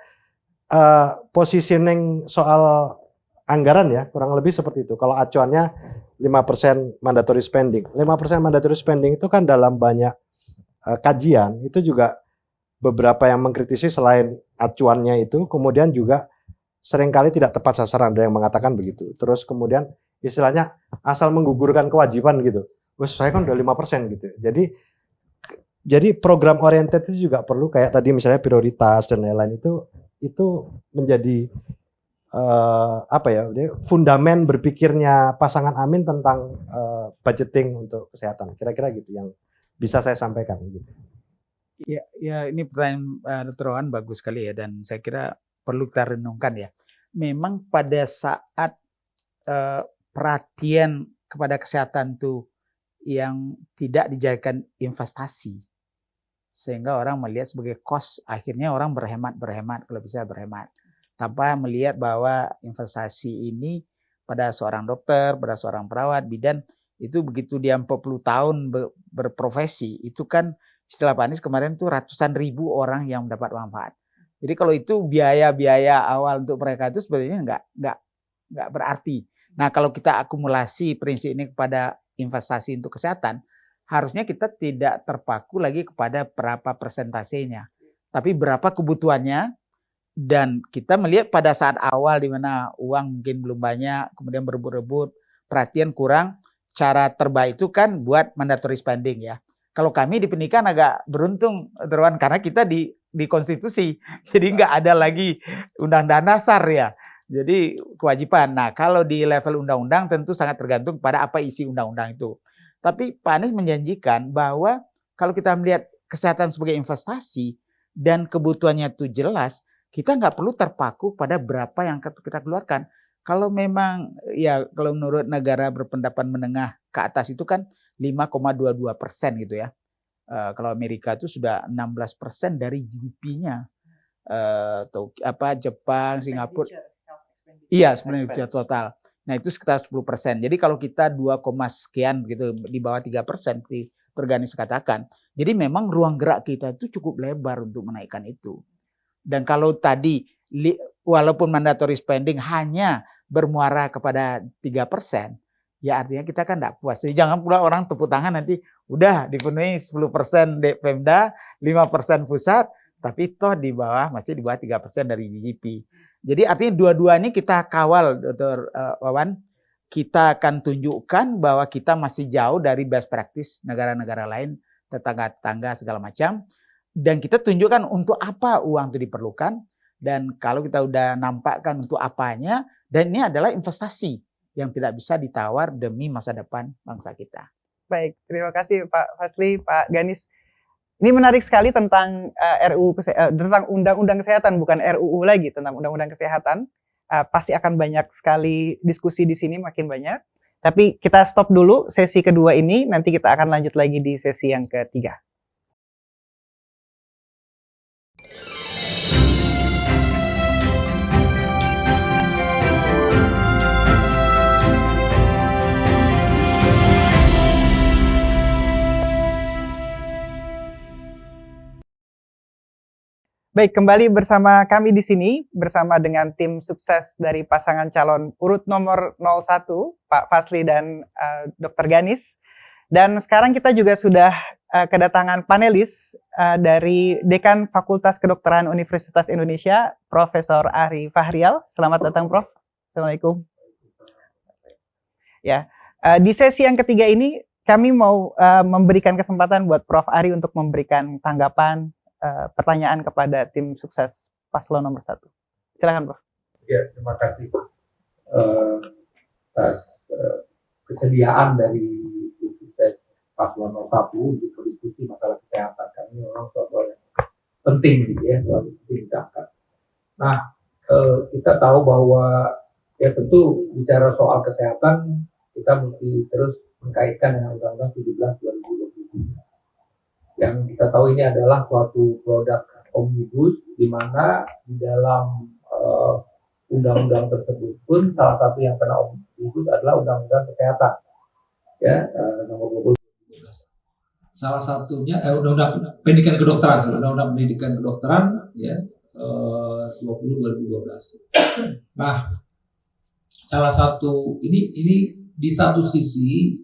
positioning soal anggaran ya, kurang lebih seperti itu. Kalau acuannya 5% mandatory spending. 5% mandatory spending itu kan dalam banyak kajian, itu juga beberapa yang mengkritisi selain acuannya itu, kemudian juga seringkali tidak tepat sasaran, ada yang mengatakan begitu. Terus kemudian istilahnya asal menggugurkan kewajiban gitu. Wes saya kan udah 5% gitu. Jadi program oriented itu juga perlu, kayak tadi misalnya prioritas dan lain-lain itu menjadi fundamen berpikirnya pasangan Amin tentang budgeting untuk kesehatan. Kira-kira gitu yang bisa saya sampaikan gitu. Ya ini pertanyaan Dr. Rohan bagus sekali ya, dan saya kira perlu kita renungkan ya. Memang pada saat perhatian kepada kesehatan tuh yang tidak dijadikan investasi, sehingga orang melihat sebagai cost, akhirnya orang berhemat kalau bisa berhemat, tanpa melihat bahwa investasi ini pada seorang dokter, pada seorang perawat, bidan, itu begitu dia 40 tahun berprofesi, itu kan istilah Pak Anies kemarin tuh ratusan ribu orang yang mendapat manfaat. Jadi kalau itu biaya-biaya awal untuk mereka itu sebenarnya nggak berarti. Nah kalau kita akumulasi prinsip ini kepada investasi untuk kesehatan, harusnya kita tidak terpaku lagi kepada berapa persentasenya, tapi berapa kebutuhannya. Dan kita melihat pada saat awal di mana uang mungkin belum banyak, kemudian berebut-rebut, perhatian kurang, cara terbaik itu kan buat mandatory spending ya. Kalau kami di pendidikan agak beruntung, Derwan, karena kita di konstitusi, jadi nggak ada lagi undang-undang dasar ya. Jadi kewajiban. Nah, kalau di level undang-undang tentu sangat tergantung pada apa isi undang-undang itu. Tapi Pak Anies menjanjikan bahwa kalau kita melihat kesehatan sebagai investasi dan kebutuhannya itu jelas, kita nggak perlu terpaku pada berapa yang kita keluarkan. Kalau memang ya kalau menurut negara berpendapatan menengah ke atas itu kan 5,22% gitu ya. Kalau Amerika itu sudah 16% dari GDP-nya. Atau Jepang, Singapura. Iya, sebenarnya total. Nah, itu sekitar 10%. Jadi kalau kita 2, sekian gitu di bawah 3% seperti Ganis katakan. Jadi memang ruang gerak kita itu cukup lebar untuk menaikkan itu. Dan kalau tadi walaupun mandatory spending hanya bermuara kepada 3%, ya artinya kita kan tidak puas. Jadi jangan pula orang tepuk tangan nanti udah dipenuhi 10% Pemda, 5% pusat, tapi toh masih di bawah 3% dari GDP. Jadi artinya dua-dua ini kita kawal, Dr. Wawan. Kita akan tunjukkan bahwa kita masih jauh dari best practice negara-negara lain, tetangga-tetangga segala macam. Dan kita tunjukkan untuk apa uang itu diperlukan. Dan kalau kita udah nampakkan untuk apanya, dan ini adalah investasi yang tidak bisa ditawar demi masa depan bangsa kita. Baik, terima kasih Pak Fazly, Pak Ganis. Ini menarik sekali tentang tentang Undang-Undang Kesehatan, bukan RUU lagi, tentang Undang-Undang Kesehatan. Pasti akan banyak sekali diskusi di sini, makin banyak. Tapi kita stop dulu sesi kedua ini, nanti kita akan lanjut lagi di sesi yang ketiga. Baik, kembali bersama kami di sini, bersama dengan tim sukses dari pasangan calon urut nomor 01, Pak Fazly dan Dr. Ganis. Dan sekarang kita juga sudah kedatangan panelis dari Dekan Fakultas Kedokteran Universitas Indonesia, Profesor Ari Fahrial. Selamat datang, Prof. Assalamualaikum. Ya, di sesi yang ketiga ini kami mau memberikan kesempatan buat Prof. Ari untuk memberikan tanggapan, pertanyaan kepada tim sukses paslon nomor 1. Silakan, Prof. Ya, terima kasih atas kesediaan dari tim sukses paslon nomor 1 untuk berdiskusi masalah kesehatan. Kami memang suatu yang penting gitu ya, selalu penting diangkat. Nah, kita tahu bahwa ya tentu bicara soal kesehatan kita mesti terus mengkaitkan dengan Undang-Undang 17 2023. Yang kita tahu ini adalah suatu produk omnibus, di mana di dalam undang-undang tersebut pun salah satu yang kena omnibus adalah undang-undang kesehatan, ya nomor 20. Salah satunya undang-undang pendidikan kedokteran, undang-undang pendidikan kedokteran, ya 20 2012. Nah, salah satu ini di satu sisi.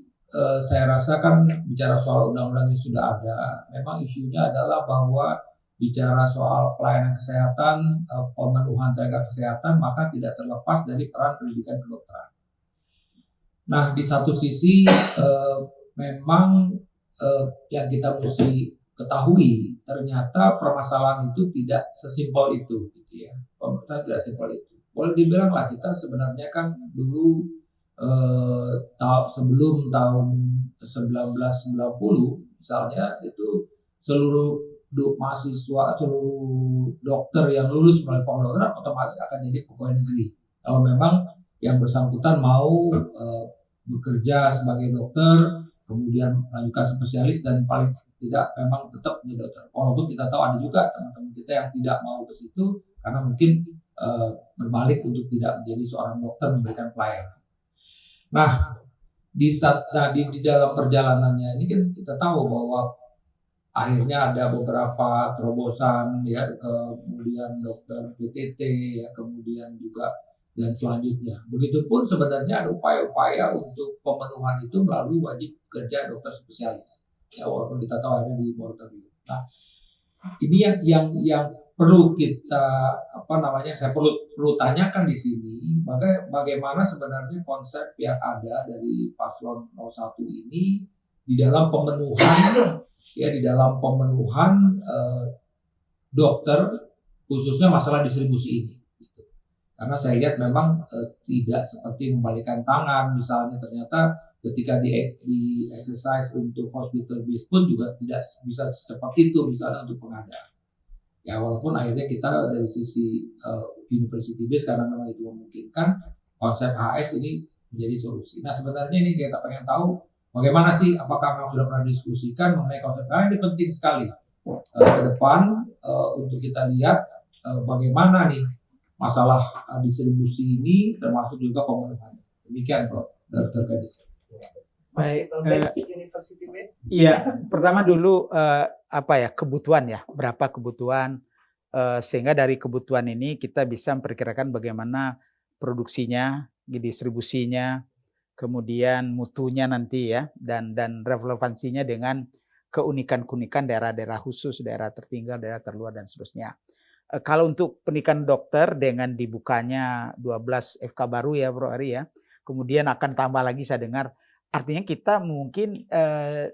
Saya rasa kan bicara soal undang-undang ini sudah ada. Memang isunya adalah bahwa bicara soal pelayanan kesehatan, pemenuhan tenaga kesehatan, maka tidak terlepas dari peran pendidikan kedokteran. Nah, di satu sisi memang yang kita mesti ketahui, ternyata permasalahan itu tidak sesimpel itu, gitu ya. Permasalahan tidak sesimpel itu. Boleh dibilang lah kita sebenarnya kan dulu sebelum tahun 1990 misalnya itu seluruh mahasiswa, seluruh dokter yang lulus melalui kedokteran otomatis akan jadi pegawai negeri. Kalau memang yang bersangkutan mau bekerja sebagai dokter, kemudian lanjutkan spesialis dan paling tidak memang tetap menjadi dokter. Walaupun kita tahu ada juga teman-teman kita yang tidak mau ke situ karena mungkin berbalik untuk tidak menjadi seorang dokter memberikan pelayanan. Nah, di dalam perjalanannya ini kan kita tahu bahwa akhirnya ada beberapa terobosan, ya, kemudian dokter PTT, ya, kemudian juga dan selanjutnya. Begitupun sebenarnya ada upaya-upaya untuk pemenuhan itu melalui wajib kerja dokter spesialis, ya, walaupun kita tahu ada di moratorium. Nah, ini yang perlu kita saya perlu tanyakan di sini, bagaimana sebenarnya konsep yang ada dari paslon 01 ini di dalam pemenuhan ya di dalam pemenuhan dokter khususnya masalah distribusi ini. Gitu. Karena saya lihat memang tidak seperti membalikan tangan, misalnya ternyata ketika di exercise untuk hospital base pun juga tidak bisa secepat itu misalnya untuk pengadaan. Ya walaupun akhirnya kita dari sisi university base karena memang itu memungkinkan, konsep HS ini menjadi solusi. Nah sebenarnya ini kita pengen tahu bagaimana sih, apakah memang sudah pernah diskusikan mengenai konsep, karena ini penting sekali ke depan untuk kita lihat bagaimana nih masalah distribusi ini termasuk juga pemenuhan. Demikian Prof. Dr. Gadis. Baik, University base. iya, pertama dulu kebutuhan ya, berapa kebutuhan, sehingga dari kebutuhan ini kita bisa memperkirakan bagaimana produksinya, distribusinya, kemudian mutunya nanti ya, dan relevansinya dengan keunikan-keunikan daerah-daerah khusus, daerah tertinggal, daerah terluar dan seterusnya. Kalau untuk pendidikan dokter dengan dibukanya 12 FK baru ya Bro Ari ya, kemudian akan tambah lagi saya dengar, artinya kita mungkin 4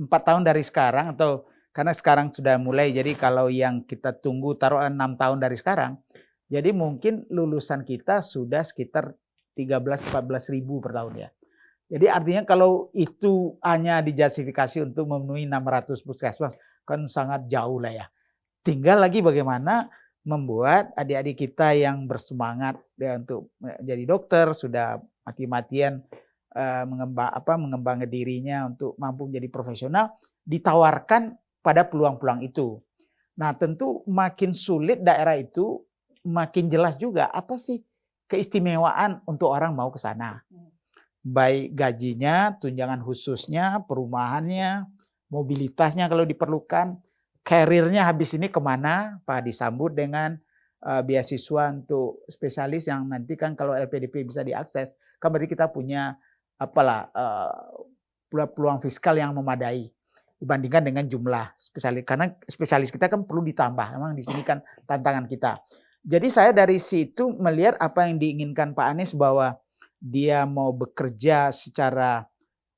tahun dari sekarang, atau karena sekarang sudah mulai, jadi kalau yang kita tunggu taruh 6 tahun dari sekarang, jadi mungkin lulusan kita sudah sekitar 13-14 ribu per tahun ya. Jadi artinya kalau itu hanya dijustifikasi untuk memenuhi 600 puskesmas, kan sangat jauh lah ya. Tinggal lagi bagaimana membuat adik-adik kita yang bersemangat ya untuk jadi dokter, sudah mati-matian mengembangkan dirinya untuk mampu menjadi profesional, ditawarkan pada peluang-peluang itu. Nah tentu makin sulit daerah itu, makin jelas juga apa sih keistimewaan untuk orang mau ke sana. Baik gajinya, tunjangan khususnya, perumahannya, mobilitasnya kalau diperlukan, karirnya habis ini kemana, Pak disambut dengan beasiswa untuk spesialis yang nanti kan kalau LPDP bisa diakses, kan berarti kita punya peluang fiskal yang memadai dibandingkan dengan jumlah spesialis, karena spesialis kita kan perlu ditambah, memang di sini kan tantangan kita. Jadi saya dari situ melihat apa yang diinginkan Pak Anies, bahwa dia mau bekerja secara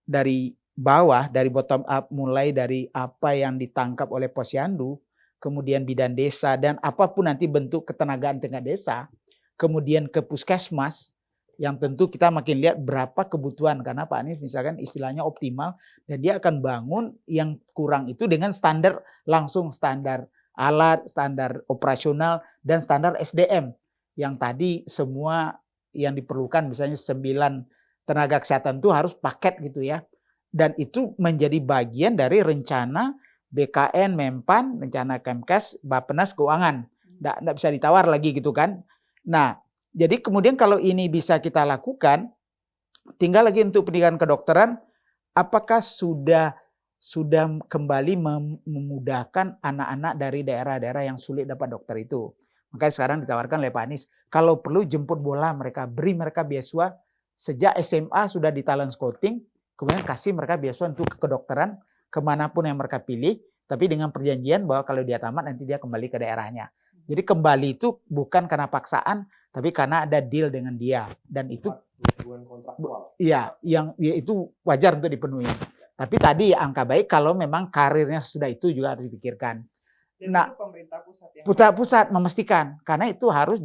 dari bawah, dari bottom up, mulai dari apa yang ditangkap oleh Posyandu, kemudian bidan desa, dan apapun nanti bentuk ketenagaan tingkat desa, kemudian ke puskesmas, yang tentu kita makin lihat berapa kebutuhan, karena Pak Anies misalkan istilahnya optimal, dan dia akan bangun yang kurang itu dengan standar langsung, standar alat, standar operasional, dan standar SDM, yang tadi semua yang diperlukan misalnya 9 tenaga kesehatan itu harus paket gitu ya. Dan itu menjadi bagian dari rencana BKN, Mempan, rencana Kemkes, Bappenas, Keuangan. Nggak bisa ditawar lagi gitu kan. Nah, jadi kemudian kalau ini bisa kita lakukan, tinggal lagi untuk pendidikan kedokteran, apakah sudah kembali memudahkan anak-anak dari daerah-daerah yang sulit dapat dokter itu. Makanya sekarang ditawarkan oleh Pak Anies, kalau perlu jemput bola mereka, beri mereka beasiswa sejak SMA sudah di talent scouting, kemudian kasih mereka beasiswa untuk kedokteran kemanapun yang mereka pilih, tapi dengan perjanjian bahwa kalau dia tamat nanti dia kembali ke daerahnya. Jadi kembali itu bukan karena paksaan, tapi karena ada deal dengan dia, dan itu iya, yang ya itu wajar untuk dipenuhi. Tapi tadi angka baik kalau memang karirnya sudah itu juga harus dipikirkan. Nah, pemerintah pusat memastikan, karena itu harus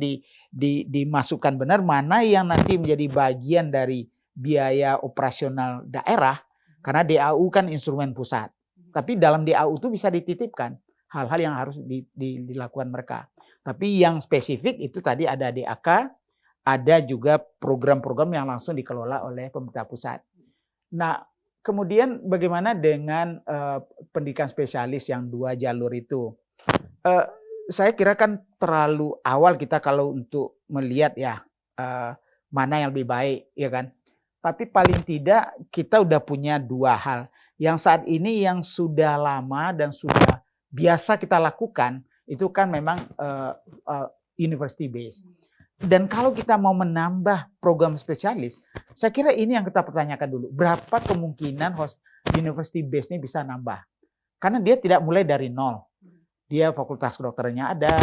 dimasukkan benar mana yang nanti menjadi bagian dari biaya operasional daerah, karena DAU kan instrumen pusat. Tapi dalam DAU itu bisa dititipkan hal-hal yang harus dilakukan mereka. Tapi yang spesifik itu tadi ada DAK, ada juga program-program yang langsung dikelola oleh pemerintah pusat. Nah, kemudian bagaimana dengan pendidikan spesialis yang 2 jalur itu? Saya kira kan terlalu awal kita kalau untuk melihat ya mana yang lebih baik, ya kan. Tapi paling tidak kita udah punya 2 hal. Yang saat ini yang sudah lama dan sudah biasa kita lakukan itu kan memang university based. Dan kalau kita mau menambah program spesialis, saya kira ini yang kita pertanyakan dulu. Berapa kemungkinan university base ini bisa nambah? Karena dia tidak mulai dari nol. Dia fakultas kedokterannya ada,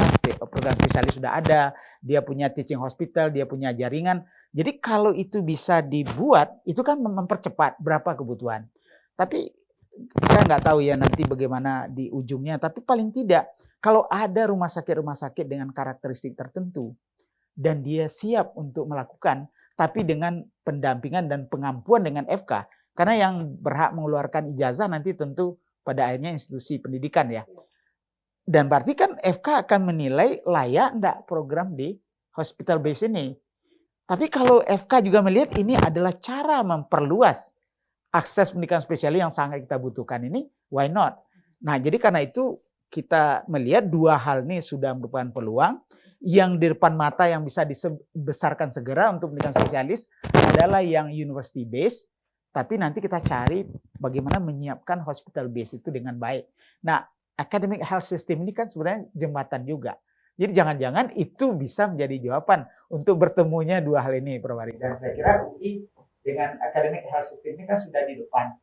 program spesialis sudah ada, dia punya teaching hospital, dia punya jaringan. Jadi kalau itu bisa dibuat, itu kan mempercepat berapa kebutuhan. Tapi saya nggak tahu ya nanti bagaimana di ujungnya, tapi paling tidak kalau ada rumah sakit dengan karakteristik tertentu dan dia siap untuk melakukan, tapi dengan pendampingan dan pengampuan dengan FK, karena yang berhak mengeluarkan ijazah nanti tentu pada akhirnya institusi pendidikan ya. Dan berarti kan FK akan menilai layak enggak program di hospital base ini. Tapi kalau FK juga melihat ini adalah cara memperluas akses pendidikan spesialis yang sangat kita butuhkan ini, why not? Nah, jadi karena itu kita melihat dua hal ini sudah merupakan peluang yang di depan mata yang bisa dibesarkan segera untuk pendidikan spesialis adalah yang university base, tapi nanti kita cari bagaimana menyiapkan hospital base itu dengan baik. Nah, academic health system ini kan sebenarnya jembatan juga. Jadi jangan-jangan itu bisa menjadi jawaban untuk bertemunya dua hal ini, Prof. Ari. Dan saya kira UI dengan academic health system ini kan sudah di depan.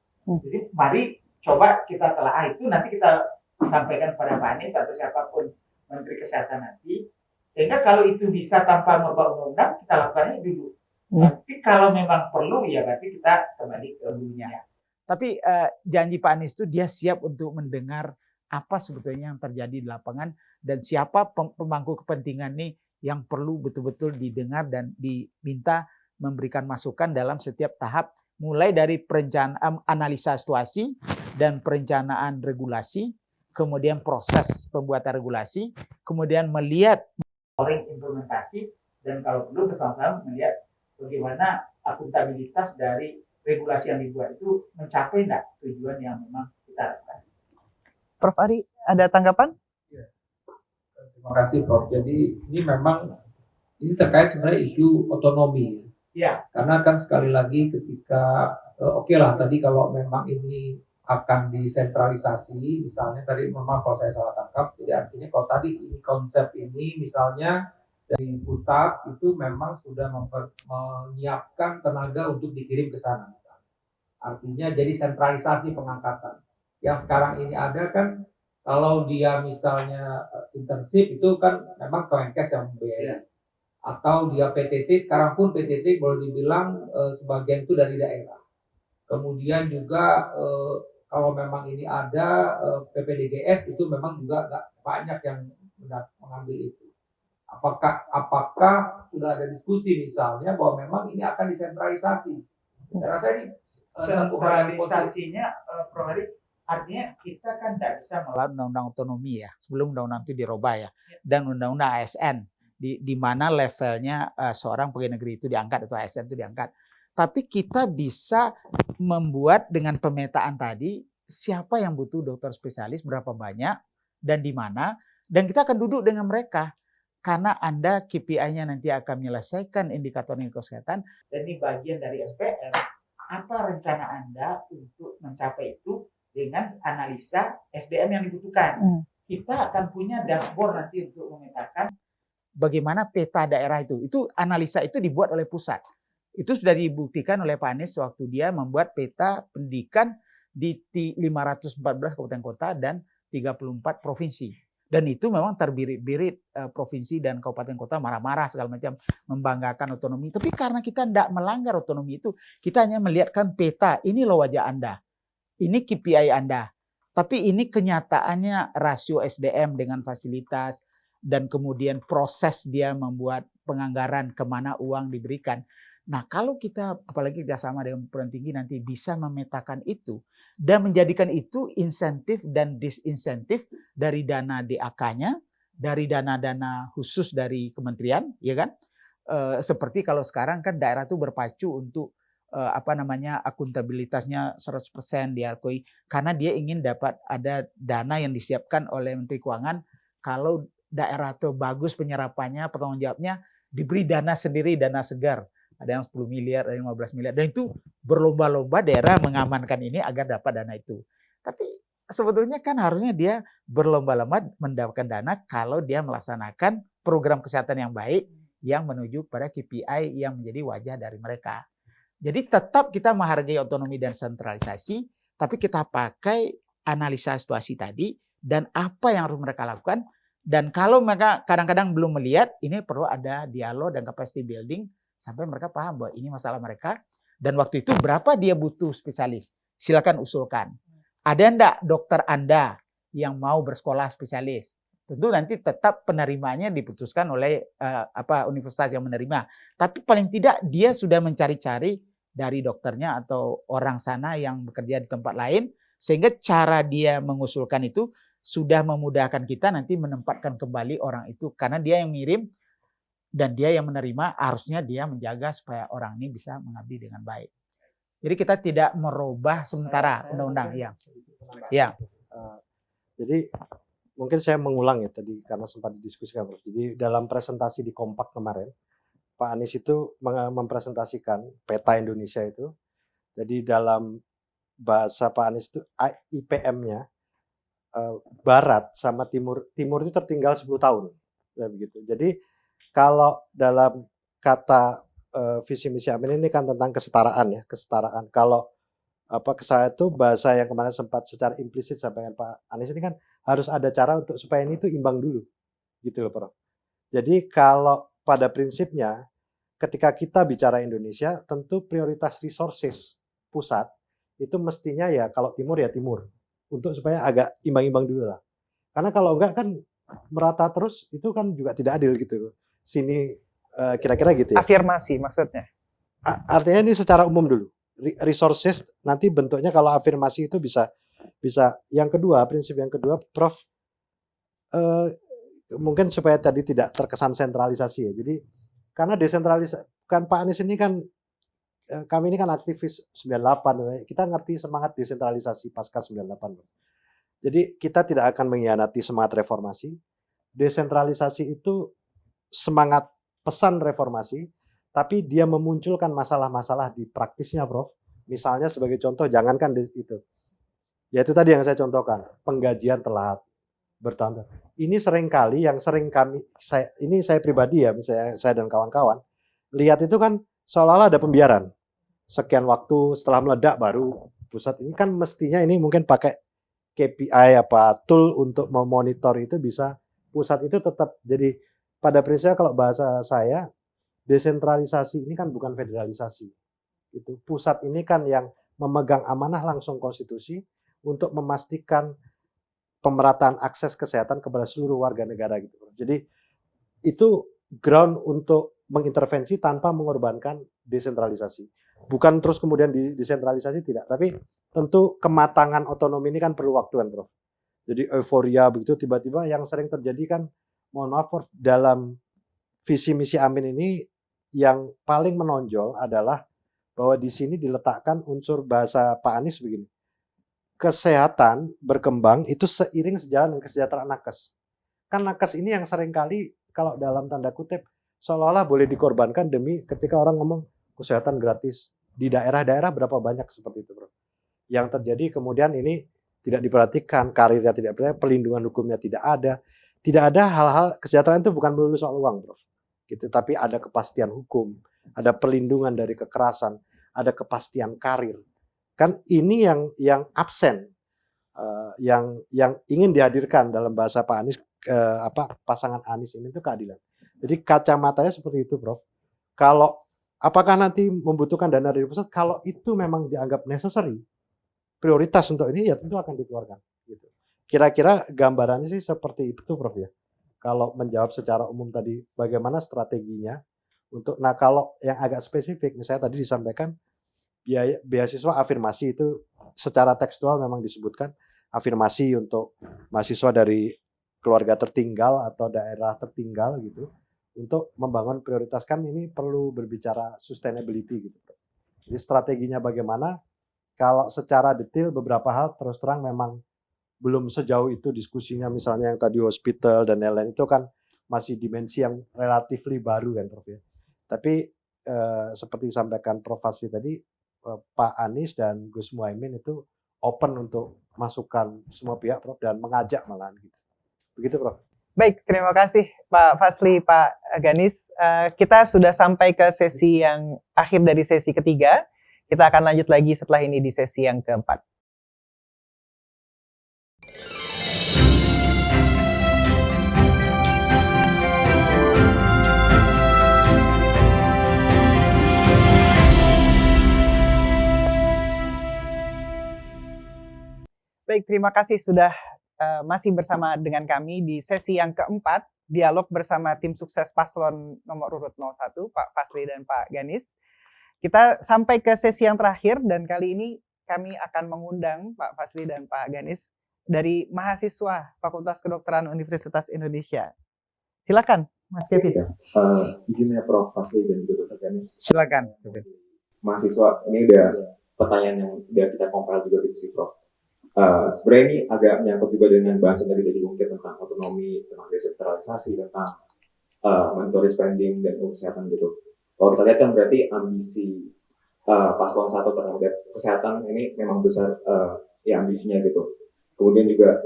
Jadi mari coba kita telah itu, nanti kita sampaikan pada Pak Anies atau siapapun Menteri Kesehatan nanti. Sehingga kalau itu bisa tanpa merubah undang-undang, kita lakukannya dulu. Tapi kalau memang perlu ya berarti kita kembali ke dulunya. Tapi janji Pak Anies itu dia siap untuk mendengar apa sebetulnya yang terjadi di lapangan dan siapa pemangku kepentingan nih yang perlu betul-betul didengar dan diminta memberikan masukan dalam setiap tahap, mulai dari perencanaan analisa situasi dan perencanaan regulasi, kemudian proses pembuatan regulasi, kemudian melihat implementasi, dan kalau perlu bersama-sama melihat bagaimana akuntabilitas dari regulasi yang dibuat itu mencapai enggak tujuan yang memang kita lakukan. Prof. Ari, ada tanggapan? Terima kasih Prof. Jadi ini memang ini terkait sebenarnya isu otonomi. Ya. Karena kan sekali lagi ketika oke lah tadi kalau memang ini akan disentralisasi, misalnya tadi memang kalau saya salah tangkap, jadi artinya kalau tadi ini konsep ini misalnya dari pusat itu memang sudah menyiapkan tenaga untuk dikirim ke sana. Artinya jadi sentralisasi pengangkatan. Yang sekarang ini ada kan kalau dia misalnya internship itu kan memang Kemenkes yang membiayai. Atau dia PTT, sekarang pun PTT boleh dibilang sebagian itu dari daerah. Kemudian juga kalau memang ini ada PPDGS itu memang juga nggak banyak yang mengambil itu. Apakah sudah ada diskusi misalnya bahwa memang ini akan disentralisasi? Saya rasa ini sentralisasinya, Prof. Ari, artinya kita kan tidak bisa melawan undang-undang otonomi ya, sebelum undang-undang itu dirubah ya, dan undang-undang ASN. Di mana levelnya seorang pegawai negeri itu diangkat atau ASN itu diangkat. Tapi kita bisa membuat dengan pemetaan tadi siapa yang butuh dokter spesialis, berapa banyak dan di mana, dan kita akan duduk dengan mereka karena Anda KPI-nya nanti akan menyelesaikan indikator kesehatan dan ini bagian dari SPM. Apa rencana Anda untuk mencapai itu dengan analisa SDM yang dibutuhkan? Kita akan punya dashboard nanti untuk memetakan bagaimana peta daerah itu. Itu analisa itu dibuat oleh pusat. Itu sudah dibuktikan oleh Pak Anies waktu dia membuat peta pendidikan di 514 kabupaten kota dan 34 provinsi. Dan itu memang terbirit-birit provinsi dan kabupaten kota marah-marah segala macam membanggakan otonomi. Tapi karena kita tidak melanggar otonomi itu, kita hanya melihatkan peta, ini loh wajah Anda. Ini KPI Anda. Tapi ini kenyataannya rasio SDM dengan fasilitas, dan kemudian proses dia membuat penganggaran kemana uang diberikan. Nah kalau kita apalagi kerjasama dengan perguruan tinggi nanti bisa memetakan itu dan menjadikan itu insentif dan disinsentif dari dana DAK-nya, dari dana-dana khusus dari kementerian, ya kan? Seperti kalau sekarang kan daerah itu berpacu untuk akuntabilitasnya 100% diakui karena dia ingin dapat ada dana yang disiapkan oleh Menteri Keuangan kalau daerah itu bagus penyerapannya, pertanggung jawabnya diberi dana sendiri, dana segar. Ada yang 10 miliar, ada yang 15 miliar. Dan itu berlomba-lomba daerah mengamankan ini agar dapat dana itu. Tapi sebetulnya kan harusnya dia berlomba-lomba mendapatkan dana kalau dia melaksanakan program kesehatan yang baik yang menuju pada KPI yang menjadi wajah dari mereka. Jadi tetap kita menghargai otonomi dan sentralisasi, tapi kita pakai analisa situasi tadi dan apa yang harus mereka lakukan. Dan kalau mereka kadang-kadang belum melihat, ini perlu ada dialog dan capacity building sampai mereka paham bahwa ini masalah mereka. Dan waktu itu berapa dia butuh spesialis? Silakan usulkan. ada enggak dokter Anda yang mau bersekolah spesialis? Tentu nanti tetap penerimanya diputuskan oleh universitas yang menerima. Tapi paling tidak dia sudah mencari-cari dari dokternya atau orang sana yang bekerja di tempat lain, sehingga cara dia mengusulkan itu sudah memudahkan kita nanti menempatkan kembali orang itu, karena dia yang ngirim dan dia yang menerima, harusnya dia menjaga supaya orang ini bisa mengabdi dengan baik. Jadi kita tidak merubah sementara undang-undang. Ya. Jadi mungkin saya mengulang ya tadi karena sempat didiskusikan, Prof. Jadi dalam presentasi di Kompak kemarin, Pak Anies itu mempresentasikan peta Indonesia itu. Jadi dalam bahasa Pak Anies itu IPM-nya Barat sama Timur itu tertinggal 10 tahun. Ya begitu. Jadi kalau dalam kata visi misi Amin ini kan tentang kesetaraan ya, kesetaraan. Kalau kesetaraan itu bahasa yang kemarin sempat secara implisit sampaikan Pak Anies ini kan harus ada cara untuk supaya ini tuh imbang dulu. Gitu loh, Prof. Jadi kalau pada prinsipnya ketika kita bicara Indonesia, tentu prioritas resources pusat itu mestinya ya kalau timur ya timur. Untuk supaya agak imbang-imbang dulu lah. Karena kalau enggak kan merata terus itu kan juga tidak adil gitu loh. Sini kira-kira gitu ya. Afirmasi maksudnya. Artinya ini secara umum dulu. Resources nanti bentuknya kalau afirmasi itu bisa yang kedua, prinsip yang kedua, Prof, mungkin supaya tadi tidak terkesan sentralisasi ya. Jadi karena desentralisasi kan Pak Anies ini kan kami ini kan aktivis 98, kita ngerti semangat desentralisasi pasca 98. Jadi kita tidak akan mengkhianati semangat reformasi. Desentralisasi itu semangat pesan reformasi, tapi dia memunculkan masalah-masalah di praktisnya, Prof. Misalnya sebagai contoh, jangankan itu. Ya itu tadi yang saya contohkan, penggajian telat bertahun-tahun. Ini seringkali yang sering saya pribadi ya, misalnya saya dan kawan-kawan, lihat itu kan seolah-olah ada pembiaran. Sekian waktu setelah meledak baru pusat ini kan mestinya ini mungkin pakai KPI tool untuk memonitor itu bisa pusat itu tetap. Jadi pada prinsipnya kalau bahasa saya desentralisasi ini kan bukan federalisasi. Itu pusat ini kan yang memegang amanah langsung konstitusi untuk memastikan pemerataan akses kesehatan kepada seluruh warga negara gitu. Jadi itu ground untuk mengintervensi tanpa mengorbankan desentralisasi. Bukan terus kemudian desentralisasi tidak, tapi tentu kematangan otonomi ini kan perlu waktu kan, Prof. Jadi euforia begitu tiba-tiba yang sering terjadi kan, mohon maaf Prof, dalam visi misi Amin ini yang paling menonjol adalah bahwa di sini diletakkan unsur bahasa Pak Anies begini. Kesehatan berkembang itu seiring sejalan dengan kesejahteraan nakes. Kan nakes ini yang seringkali kalau dalam tanda kutip seolah-olah boleh dikorbankan demi ketika orang ngomong kesehatan gratis. Di daerah-daerah berapa banyak seperti itu, Bro. Yang terjadi kemudian ini tidak diperhatikan, karirnya tidak diperhatikan, pelindungan hukumnya tidak ada. Tidak ada hal-hal kesejahteraan itu bukan melulu soal uang, Bro. Gitu, tapi ada kepastian hukum, ada perlindungan dari kekerasan, ada kepastian karir. Kan ini yang absen, yang ingin dihadirkan dalam bahasa Pak Anies, pasangan Anies ini itu keadilan. Jadi kacamatanya seperti itu, Prof. Kalau apakah nanti membutuhkan dana dari pusat? Kalau itu memang dianggap necessary, prioritas untuk ini ya tentu akan dikeluarkan. Gitu. Kira-kira gambarannya sih seperti itu, Prof ya. Kalau menjawab secara umum tadi, bagaimana strateginya untuk, nah kalau yang agak spesifik, misalnya tadi disampaikan biaya beasiswa afirmasi itu secara tekstual memang disebutkan afirmasi untuk mahasiswa dari keluarga tertinggal atau daerah tertinggal gitu. Untuk membangun prioritaskan ini perlu berbicara sustainability gitu. Jadi strateginya bagaimana? Kalau secara detail beberapa hal terus terang memang belum sejauh itu diskusinya, misalnya yang tadi hospital dan lain-lain itu kan masih dimensi yang relatifly baru kan, Prof ya. Tapi seperti disampaikan Prof Fasli tadi, Pak Anies dan Gus Muhaimin itu open untuk masukan semua pihak, Prof, dan mengajak malahan gitu. Begitu, Prof. Baik, terima kasih Pak Fasli, Pak Ganis. Kita sudah sampai ke sesi yang akhir dari sesi ketiga. Kita akan lanjut lagi setelah ini di sesi yang keempat. Baik, terima kasih sudah masih bersama dengan kami di sesi yang keempat, dialog bersama tim sukses paslon nomor urut 01, Pak Fasli dan Pak Ganis. Kita sampai ke sesi yang terakhir dan kali ini kami akan mengundang Pak Fasli dan Pak Ganis dari mahasiswa Fakultas Kedokteran Universitas Indonesia. Silakan, Mas Kevin. Izinnya Prof. Fasli dan juga Dr. Ganis. Silakan. Mahasiswa, ini udah pertanyaan yang udah kita compile juga di sisi Prof. Sebenarnya ini agak menyangkut juga dengan bahasan tadi dari Bungkit tentang otonomi, tentang desentralisasi, tentang monetary spending dan kesehatan gitu. Kalau kita lihat kan berarti ambisi paslon 1 terhadap kesehatan ini memang besar ya ambisinya gitu. Kemudian juga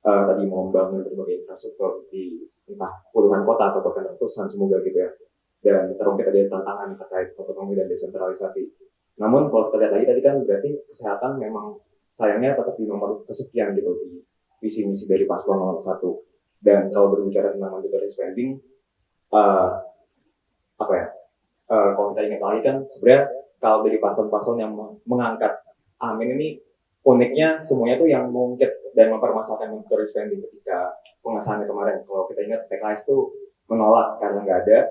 tadi mau membangun berbagai infrastruktur di entah puluhan kota atau bahkan ratusan semoga gitu ya. Dan terungkit ada tantangan terkait otonomi dan desentralisasi. Namun kalau kita lihat lagi tadi kan berarti kesehatan memang sayangnya tetap di nomor kesekian gitu di visi misi dari paslon nomor 1. Dan kalau berbicara tentang monetary spending, kalau kita ingat lagi kan sebenarnya kalau dari paslon-paslon yang mengangkat Amin ini uniknya semuanya tuh yang mengungkit dan mempermasalahkan monetary spending ketika pengesahannya kemarin. Kalau kita ingat PKS tuh menolak karena nggak ada,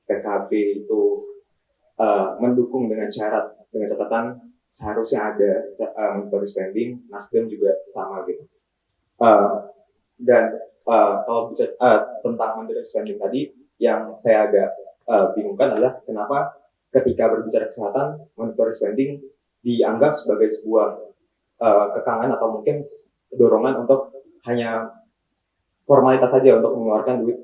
PKB itu mendukung dengan syarat dengan catatan seharusnya ada monetary spending, Nasdem juga sama gitu. Kalau bicara tentang monetary spending tadi, yang saya agak bingungkan adalah kenapa ketika berbicara kesehatan, monetary spending dianggap sebagai sebuah kekangan atau mungkin dorongan untuk hanya formalitas saja untuk mengeluarkan duit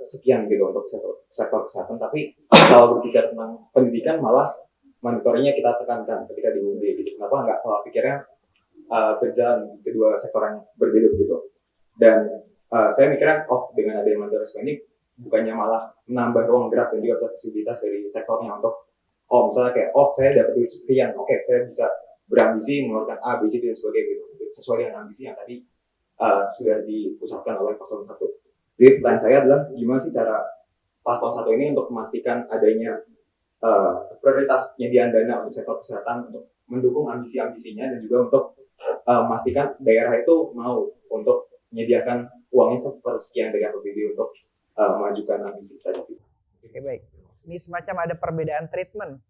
sekian gitu untuk sektor kesehatan. Tapi kalau berbicara tentang pendidikan malah monitoringnya kita tekankan ketika di UUD gitu. Kenapa nggak kalau pikirnya berjalan kedua sektor yang berbeda gitu. Dan saya mikirnya dengan adanya monetary spending bukannya malah menambah ruang gerak dan juga fleksibilitas dari sektornya untuk misalnya kayak saya dapat duit sekian, saya bisa berambisi mengeluarkan A, B, C dan sebagainya gitu. Sesuai dengan ambisi yang tadi sudah diucapkan oleh paslon 1. Jadi pertanyaan saya adalah gimana sih cara paslon 1 ini untuk memastikan adanya prioritas penyediaan dana untuk sektor kesehatan untuk mendukung ambisi-ambisinya dan juga untuk memastikan daerah itu mau untuk menyediakan uangnya sepersekian dari APBD untuk mengajukan ambisi tadi. Oke, baik. Ini semacam ada perbedaan treatment.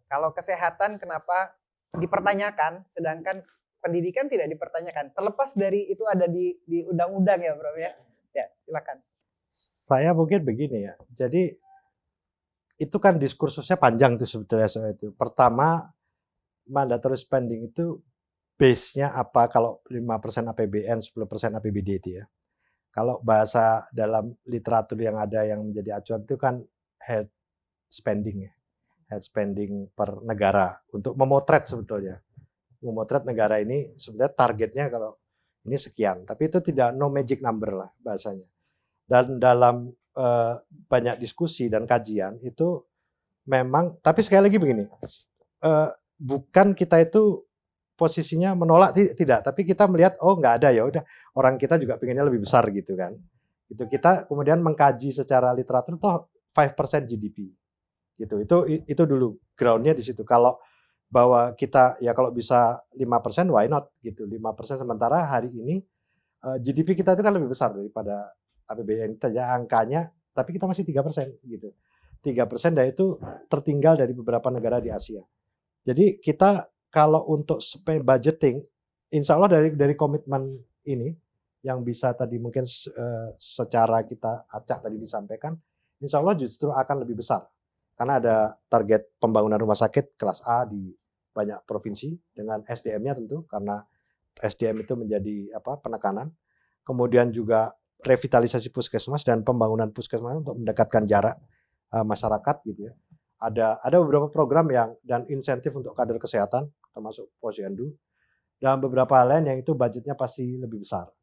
Kalau kesehatan kenapa dipertanyakan, sedangkan pendidikan tidak dipertanyakan. Terlepas dari itu ada di undang-undang ya, Bro ya. Ya, silakan. Saya mungkin begini ya. Jadi itu kan diskursusnya panjang tuh sebetulnya soal itu. Pertama, mandatory spending itu base-nya apa kalau 5% APBN, 10% APBD itu ya. Kalau bahasa dalam literatur yang ada yang menjadi acuan itu kan head spending ya. Head spending per negara untuk memotret sebetulnya. Memotret negara ini sebenarnya targetnya kalau ini sekian. Tapi itu tidak no magic number lah bahasanya. Dan dalam banyak diskusi dan kajian itu memang, tapi sekali lagi begini, bukan kita itu posisinya menolak tidak, tapi kita melihat nggak ada ya udah orang kita juga pengennya lebih besar gitu kan. Itu kita kemudian mengkaji secara literatur toh 5% GDP gitu. Itu dulu groundnya di situ. Kalau bahwa kita ya kalau bisa 5% why not gitu. 5% sementara hari ini GDP kita itu kan lebih besar daripada APBN kita ya angkanya, tapi kita masih 3% gitu. 3% dan itu tertinggal dari beberapa negara di Asia. Jadi kita kalau untuk budgeting, insya Allah dari komitmen ini yang bisa tadi mungkin secara kita acak tadi disampaikan, insya Allah justru akan lebih besar. Karena ada target pembangunan rumah sakit kelas A di banyak provinsi dengan SDM-nya tentu, karena SDM itu menjadi penekanan. Kemudian juga revitalisasi puskesmas dan pembangunan puskesmas untuk mendekatkan jarak masyarakat gitu ya. Ada beberapa program dan insentif untuk kader kesehatan termasuk Posyandu dan beberapa lain yang itu budgetnya pasti lebih besar.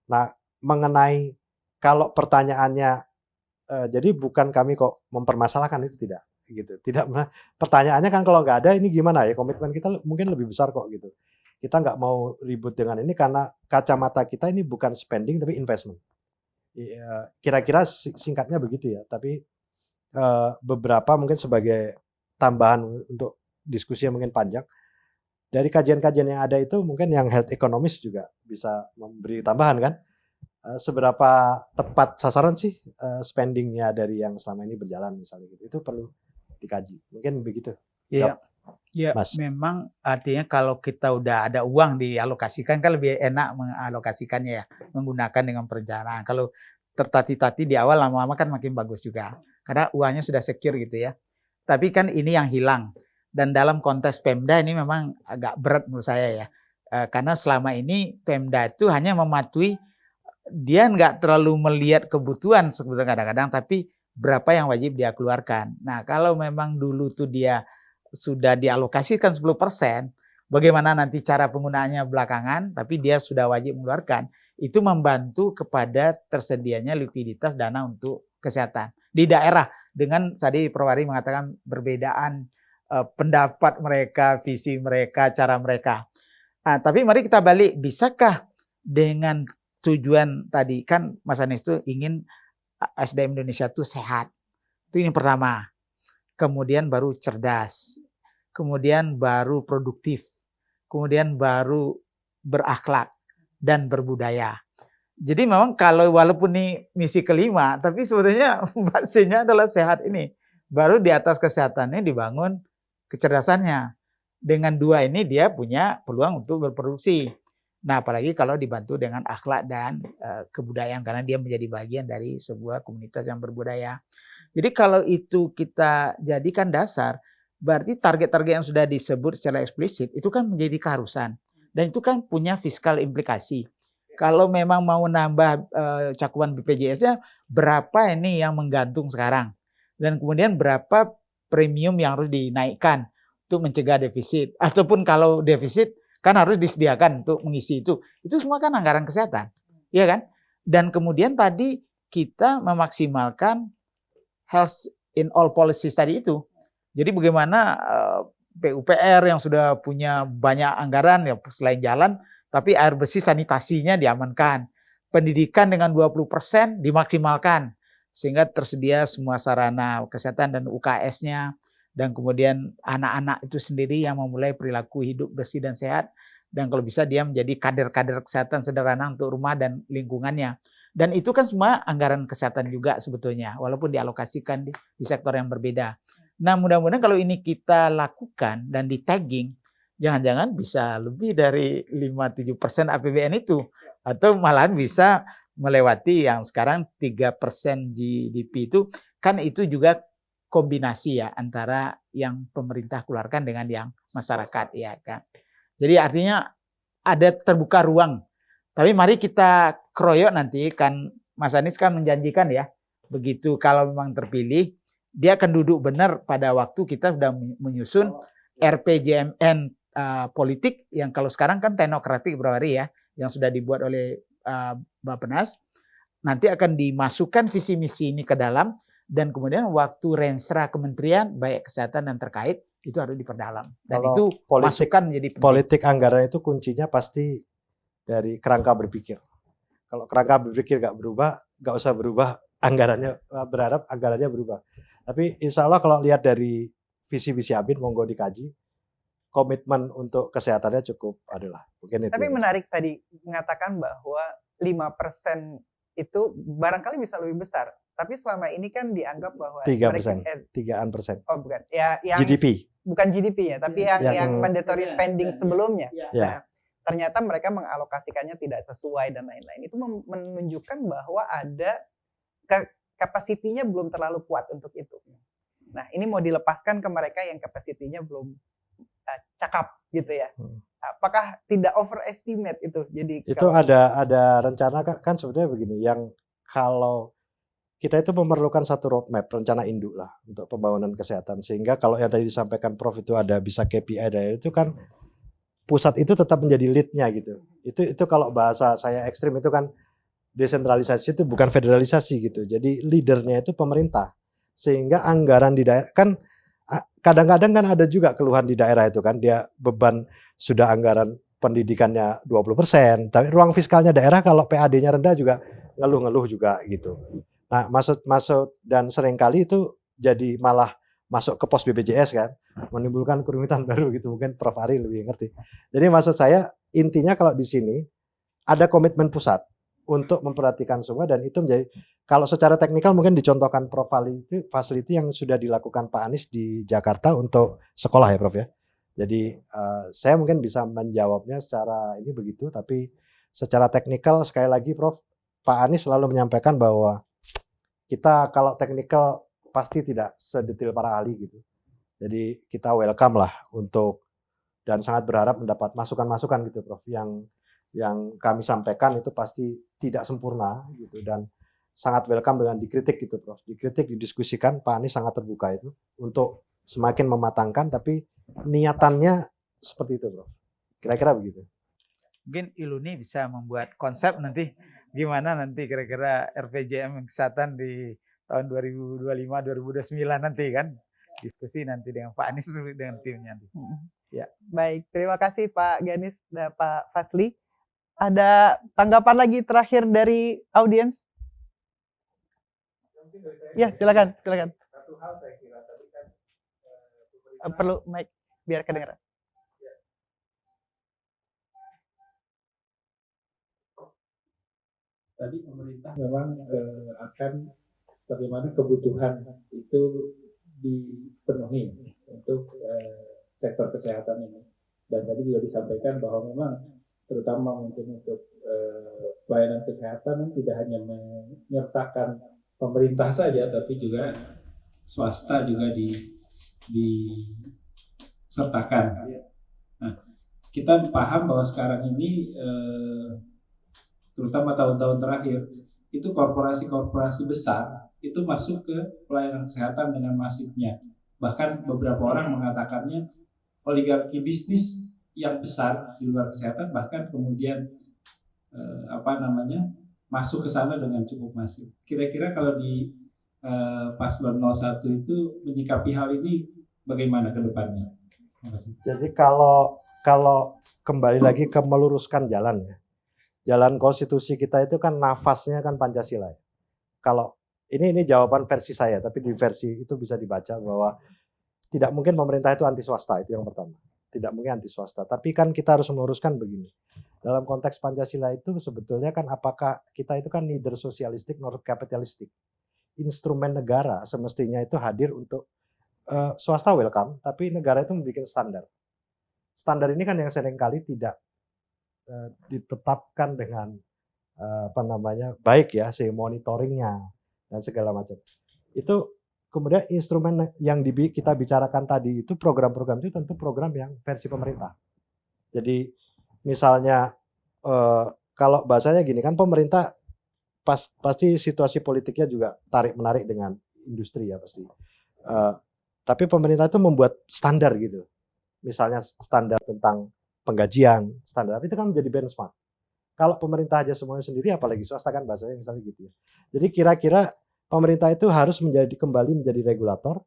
Nah, mengenai kalau pertanyaannya jadi bukan kami kok mempermasalahkan itu tidak gitu. Tidak, pertanyaannya kan kalau nggak ada ini gimana ya, komitmen kita mungkin lebih besar kok gitu. Kita nggak mau ribut dengan ini karena kacamata kita ini bukan spending tapi investment. Kira-kira singkatnya begitu ya, tapi beberapa mungkin sebagai tambahan untuk diskusi yang mungkin panjang. Dari kajian-kajian yang ada itu mungkin yang health economist juga bisa memberi tambahan kan. Seberapa tepat sasaran sih spendingnya dari yang selama ini berjalan misalnya gitu. Itu perlu dikaji. Mungkin begitu. Iya. Ya, Mas. memang artinya kalau kita udah ada uang dialokasikan kan lebih enak mengalokasikannya ya, menggunakan dengan perencanaan. Kalau tertati-tati di awal lama-lama kan makin bagus juga. Karena uangnya sudah secure gitu ya. Tapi kan ini yang hilang. Dan dalam konteks Pemda ini memang agak berat menurut saya ya. Karena selama ini Pemda itu hanya mematuhi, dia nggak terlalu melihat kebutuhan sebetulnya kadang-kadang, tapi berapa yang wajib dia keluarkan. Nah kalau memang dulu tuh dia sudah dialokasikan 10%, bagaimana nanti cara penggunaannya belakangan, tapi dia sudah wajib mengeluarkan, itu membantu kepada tersedianya likuiditas dana untuk kesehatan. Di daerah, dengan tadi Prof. Ari mengatakan perbedaan pendapat mereka, visi mereka, cara mereka. Nah, tapi mari kita balik, bisakah dengan tujuan tadi, kan Mas Anies itu ingin SDM Indonesia itu sehat. Itu yang pertama. Kemudian baru cerdas, kemudian baru produktif, kemudian baru berakhlak dan berbudaya. Jadi memang kalau walaupun ini misi kelima, tapi sebetulnya basisnya adalah sehat ini. Baru di atas kesehatannya dibangun kecerdasannya. Dengan dua ini dia punya peluang untuk berproduksi. Nah apalagi kalau dibantu dengan akhlak dan kebudayaan, karena dia menjadi bagian dari sebuah komunitas yang berbudaya. Jadi kalau itu kita jadikan dasar, berarti target-target yang sudah disebut secara eksplisit itu kan menjadi keharusan. Dan itu kan punya fiskal implikasi. Kalau memang mau nambah cakupan BPJS-nya, berapa ini yang menggantung sekarang. Dan kemudian berapa premium yang harus dinaikkan untuk mencegah defisit. Ataupun kalau defisit kan harus disediakan untuk mengisi itu. Itu semua kan anggaran kesehatan. Iya kan? Dan kemudian tadi kita memaksimalkan health in all policies tadi itu. Jadi bagaimana PUPR yang sudah punya banyak anggaran ya selain jalan, tapi air bersih sanitasinya diamankan. Pendidikan dengan 20% dimaksimalkan sehingga tersedia semua sarana kesehatan dan UKS-nya, dan kemudian anak-anak itu sendiri yang memulai perilaku hidup bersih dan sehat, dan kalau bisa dia menjadi kader-kader kesehatan sederhana untuk rumah dan lingkungannya. Dan itu kan semua anggaran kesehatan juga sebetulnya, walaupun dialokasikan di sektor yang berbeda. Nah mudah-mudahan kalau ini kita lakukan dan di tagging, jangan-jangan bisa lebih dari 5-7% APBN itu. Atau malahan bisa melewati yang sekarang 3% GDP itu, kan itu juga kombinasi ya antara yang pemerintah keluarkan dengan yang masyarakat ya kan. Jadi artinya ada terbuka ruang. Tapi mari kita keroyok nanti, kan Mas Anies kan menjanjikan ya, begitu kalau memang terpilih, dia akan duduk benar pada waktu kita sudah menyusun RPJMN politik yang kalau sekarang kan teknokratik berarti ya, yang sudah dibuat oleh Bappenas, nanti akan dimasukkan visi misi ini ke dalam, dan kemudian waktu renstra kementerian baik kesehatan dan terkait itu harus diperdalam. Dan kalau itu masukan menjadi penting. Politik anggaran itu kuncinya pasti dari kerangka berpikir. Kalau kerangka berpikir nggak berubah, nggak usah berubah anggarannya, berharap anggarannya berubah. Tapi insya Allah kalau lihat dari visi-visi ABIN, monggo dikaji. Komitmen untuk kesehatannya cukup adalah. Mungkin itu. Tapi menarik tadi mengatakan bahwa 5% itu barangkali bisa lebih besar. Tapi selama ini kan dianggap bahwa 3%. Oh bukan. Ya, yang GDP. Bukan GDP ya, tapi yang mandatory spending sebelumnya. Ya. Nah, ternyata mereka mengalokasikannya tidak sesuai dan lain-lain. Itu menunjukkan bahwa ada kapasitinya belum terlalu kuat untuk itu. Nah, ini mau dilepaskan ke mereka yang kapasitinya belum cakap gitu ya. Apakah tidak overestimate itu? Jadi itu ada rencana kan sebetulnya begini, yang kalau kita itu memerlukan satu roadmap, rencana induk lah untuk pembangunan kesehatan, sehingga kalau yang tadi disampaikan Prof itu ada bisa KPI dan itu kan pusat itu tetap menjadi lead-nya gitu. Itu kalau bahasa saya ekstrim itu kan desentralisasi, itu bukan federalisasi gitu. Jadi leadernya itu pemerintah. Sehingga anggaran di daerah kan kadang-kadang kan ada juga keluhan di daerah itu kan, dia beban sudah anggaran pendidikannya 20%, tapi ruang fiskalnya daerah kalau PAD-nya rendah juga ngeluh-ngeluh juga gitu. Nah, masuk dan seringkali itu jadi malah masuk ke pos BPJS kan, menimbulkan kerumitan baru gitu. Mungkin Prof Ari lebih ngerti. Jadi maksud saya intinya kalau di sini ada komitmen pusat untuk memperhatikan semua, dan itu menjadi, kalau secara teknikal mungkin dicontohkan Prof. Facility yang sudah dilakukan Pak Anies di Jakarta untuk sekolah ya Prof ya. Jadi saya mungkin bisa menjawabnya secara ini begitu, tapi secara teknikal sekali lagi Prof, Pak Anies selalu menyampaikan bahwa kita kalau teknikal pasti tidak sedetail para ahli gitu. Jadi kita welcome lah untuk, dan sangat berharap mendapat masukan-masukan gitu Prof, yang kami sampaikan itu pasti tidak sempurna gitu, dan sangat welcome dengan dikritik gitu Prof. Dikritik, didiskusikan, Pak Anies sangat terbuka itu untuk semakin mematangkan, tapi niatannya seperti itu Prof. Kira-kira begitu. Mungkin Iluni bisa membuat konsep nanti gimana nanti kira-kira RPJM kesehatan di tahun 2025-2029 nanti kan. Diskusi nanti dengan Pak Anies dengan timnya. Ya. Baik, terima kasih Pak Ganis dan Pak Fasli. Ada tanggapan lagi terakhir dari audiens? Ya, silakan. Satu hal saya kira tadi kan Perlu mic biar kedengaran. tadi pemerintah memang akan bagaimana kebutuhan itu dipenuhi untuk sektor kesehatan ini. Dan tadi juga disampaikan bahwa memang terutama mungkin untuk pelayanan kesehatan tidak hanya menyertakan pemerintah saja, tapi juga swasta juga disertakan. Nah, kita paham bahwa sekarang ini terutama tahun-tahun terakhir itu korporasi-korporasi besar itu masuk ke pelayanan kesehatan dengan masifnya. Bahkan beberapa orang mengatakannya oligarki bisnis yang besar di luar kesehatan, bahkan kemudian masuk ke sana dengan cukup masif. Kira-kira kalau di Paslon 01 itu menyikapi hal ini bagaimana ke depannya? Jadi kalau kembali lagi ke meluruskan jalan ya. Jalan konstitusi kita itu kan nafasnya kan Pancasila. Kalau ini jawaban versi saya, tapi di versi itu bisa dibaca bahwa tidak mungkin pemerintah itu anti swasta, itu yang pertama. Tidak mungkin anti swasta, tapi kan kita harus meluruskan begini. Dalam konteks Pancasila itu sebetulnya kan apakah kita itu kan neither sosialistik nor kapitalistik. Instrumen negara semestinya itu hadir untuk swasta welcome, tapi negara itu membuat standar. Standar ini kan yang seringkali tidak ditetapkan dengan baik ya, sehingga monitoringnya dan segala macam. Itu kemudian instrumen yang kita bicarakan tadi itu program-program itu tentu program yang versi pemerintah. Jadi misalnya kalau bahasanya gini kan, pemerintah pasti situasi politiknya juga tarik-menarik dengan industri ya pasti. Tapi pemerintah itu membuat standar gitu. Misalnya standar tentang penggajian, standar itu kan menjadi benchmark. Kalau pemerintah aja semuanya sendiri, apalagi swasta kan bahasanya misalnya gitu ya. Jadi kira-kira pemerintah itu harus kembali menjadi regulator,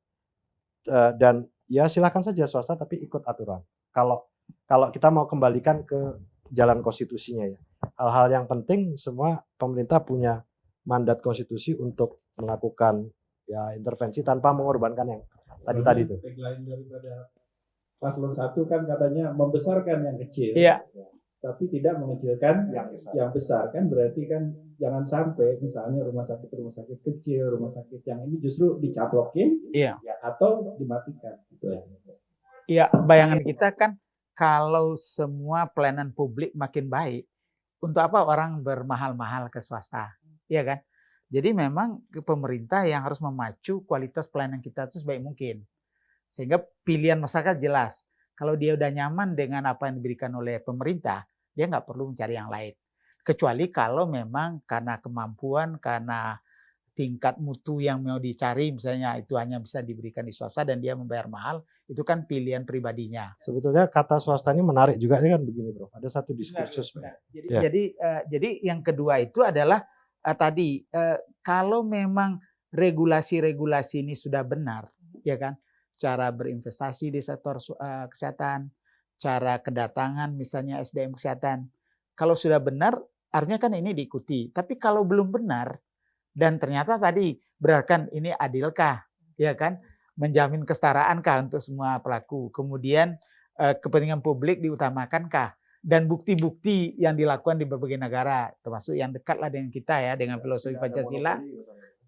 dan ya silakan saja swasta tapi ikut aturan. Kalau kita mau kembalikan ke jalan konstitusinya ya. Hal-hal yang penting semua pemerintah punya mandat konstitusi untuk melakukan ya intervensi tanpa mengorbankan yang tadi itu. Tagline daripada Paslon 1 kan katanya membesarkan yang kecil. Iya. Tapi tidak mengecilkan yang besar, kan berarti kan jangan sampai misalnya rumah sakit kecil, rumah sakit yang ini justru dicaplokin, Iya. atau dimatikan gitu ya. Iya, bayangan kita kan kalau semua pelayanan publik makin baik, untuk apa orang bermahal-mahal ke swasta, iya kan? Jadi memang pemerintah yang harus memacu kualitas pelayanan kita itu sebaik mungkin, sehingga pilihan masyarakat jelas. Kalau dia udah nyaman dengan apa yang diberikan oleh pemerintah, dia nggak perlu mencari yang lain. Kecuali kalau memang karena kemampuan, karena tingkat mutu yang mau dicari, misalnya itu hanya bisa diberikan di swasta dan dia membayar mahal, itu kan pilihan pribadinya. Sebetulnya kata swasta ini menarik juga kan begini Prof. Ada satu diskursus. Jadi yang kedua itu adalah kalau memang regulasi-regulasi ini sudah benar, ya kan? Cara berinvestasi di sektor kesehatan, cara kedatangan misalnya SDM kesehatan. Kalau sudah benar, artinya kan ini diikuti. Tapi kalau belum benar, dan ternyata tadi berarti ini adilkah, ya kan? Menjamin kesetaraankah untuk semua pelaku. Kemudian kepentingan publik diutamakankah. dan bukti-bukti yang dilakukan di berbagai negara, termasuk yang dekat lah dengan kita ya, dengan filosofi Pancasila,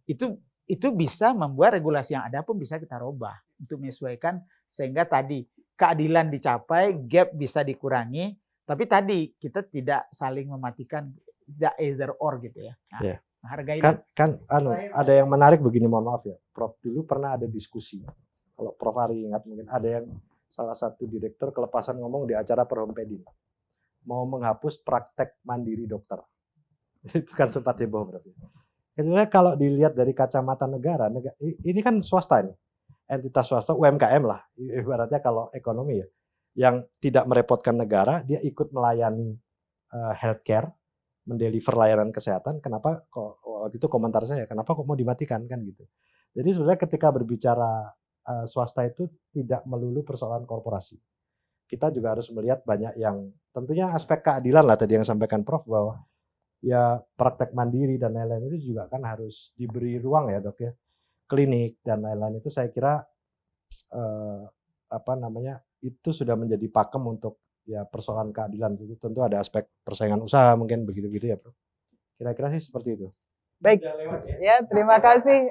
itu bisa membuat regulasi yang ada pun bisa kita rubah untuk menyesuaikan sehingga tadi keadilan dicapai, gap bisa dikurangi, tapi tadi kita tidak saling mematikan, tidak either or gitu ya. Nah, hargailah. Ada yang menarik begini, mohon maaf ya, Prof, dulu pernah ada diskusi. Kalau Prof Ari ingat, mungkin ada yang salah satu direktur kelepasan ngomong di acara Perhompedin, mau menghapus praktek mandiri dokter. Itu kan sempat heboh berarti. Sebenarnya kalau dilihat dari kacamata negara, ini kan swasta ini, entitas swasta UMKM lah, ibaratnya kalau ekonomi ya, yang tidak merepotkan negara, dia ikut melayani healthcare, mendeliver layanan kesehatan. Kenapa kok waktu itu komentar saya, kenapa kok mau dimatikan kan gitu. Jadi sebenarnya ketika berbicara swasta itu tidak melulu persoalan korporasi. Kita juga harus melihat banyak yang tentunya aspek keadilan lah tadi yang sampaikan Prof, bahwa ya praktek mandiri dan lain-lain itu juga kan harus diberi ruang ya dok ya. Klinik dan lain-lain itu saya kira itu sudah menjadi pakem untuk ya persoalan keadilan. Itu tentu ada aspek persaingan usaha mungkin begitu-begitu ya Prof. Kira-kira sih seperti itu. Baik, ya terima kasih.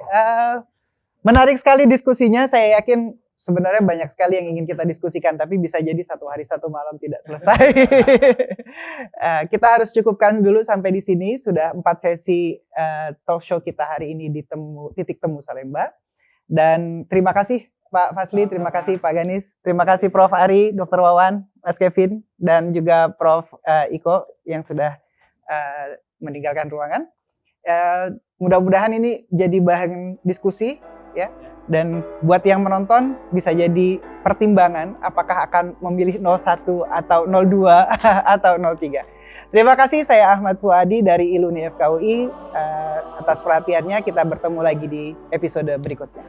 Menarik sekali diskusinya. Saya yakin sebenarnya banyak sekali yang ingin kita diskusikan, tapi bisa jadi satu hari satu malam tidak selesai. Kita harus cukupkan dulu sampai di sini. Sudah 4 sesi talk show kita hari ini di Titik Temu Salemba. Dan terima kasih Pak Fazly, terima kasih Pak Ganis, terima kasih Prof Ari, Dr. Wawan, Mas Kevin, dan juga Prof Iko yang sudah meninggalkan ruangan. Mudah-mudahan ini jadi bahan diskusi ya, dan buat yang menonton bisa jadi pertimbangan apakah akan memilih 01 atau 02 atau 03. Terima kasih, saya Ahmad Fuadi dari Iluni FKUI atas perhatiannya. Kita bertemu lagi di episode berikutnya.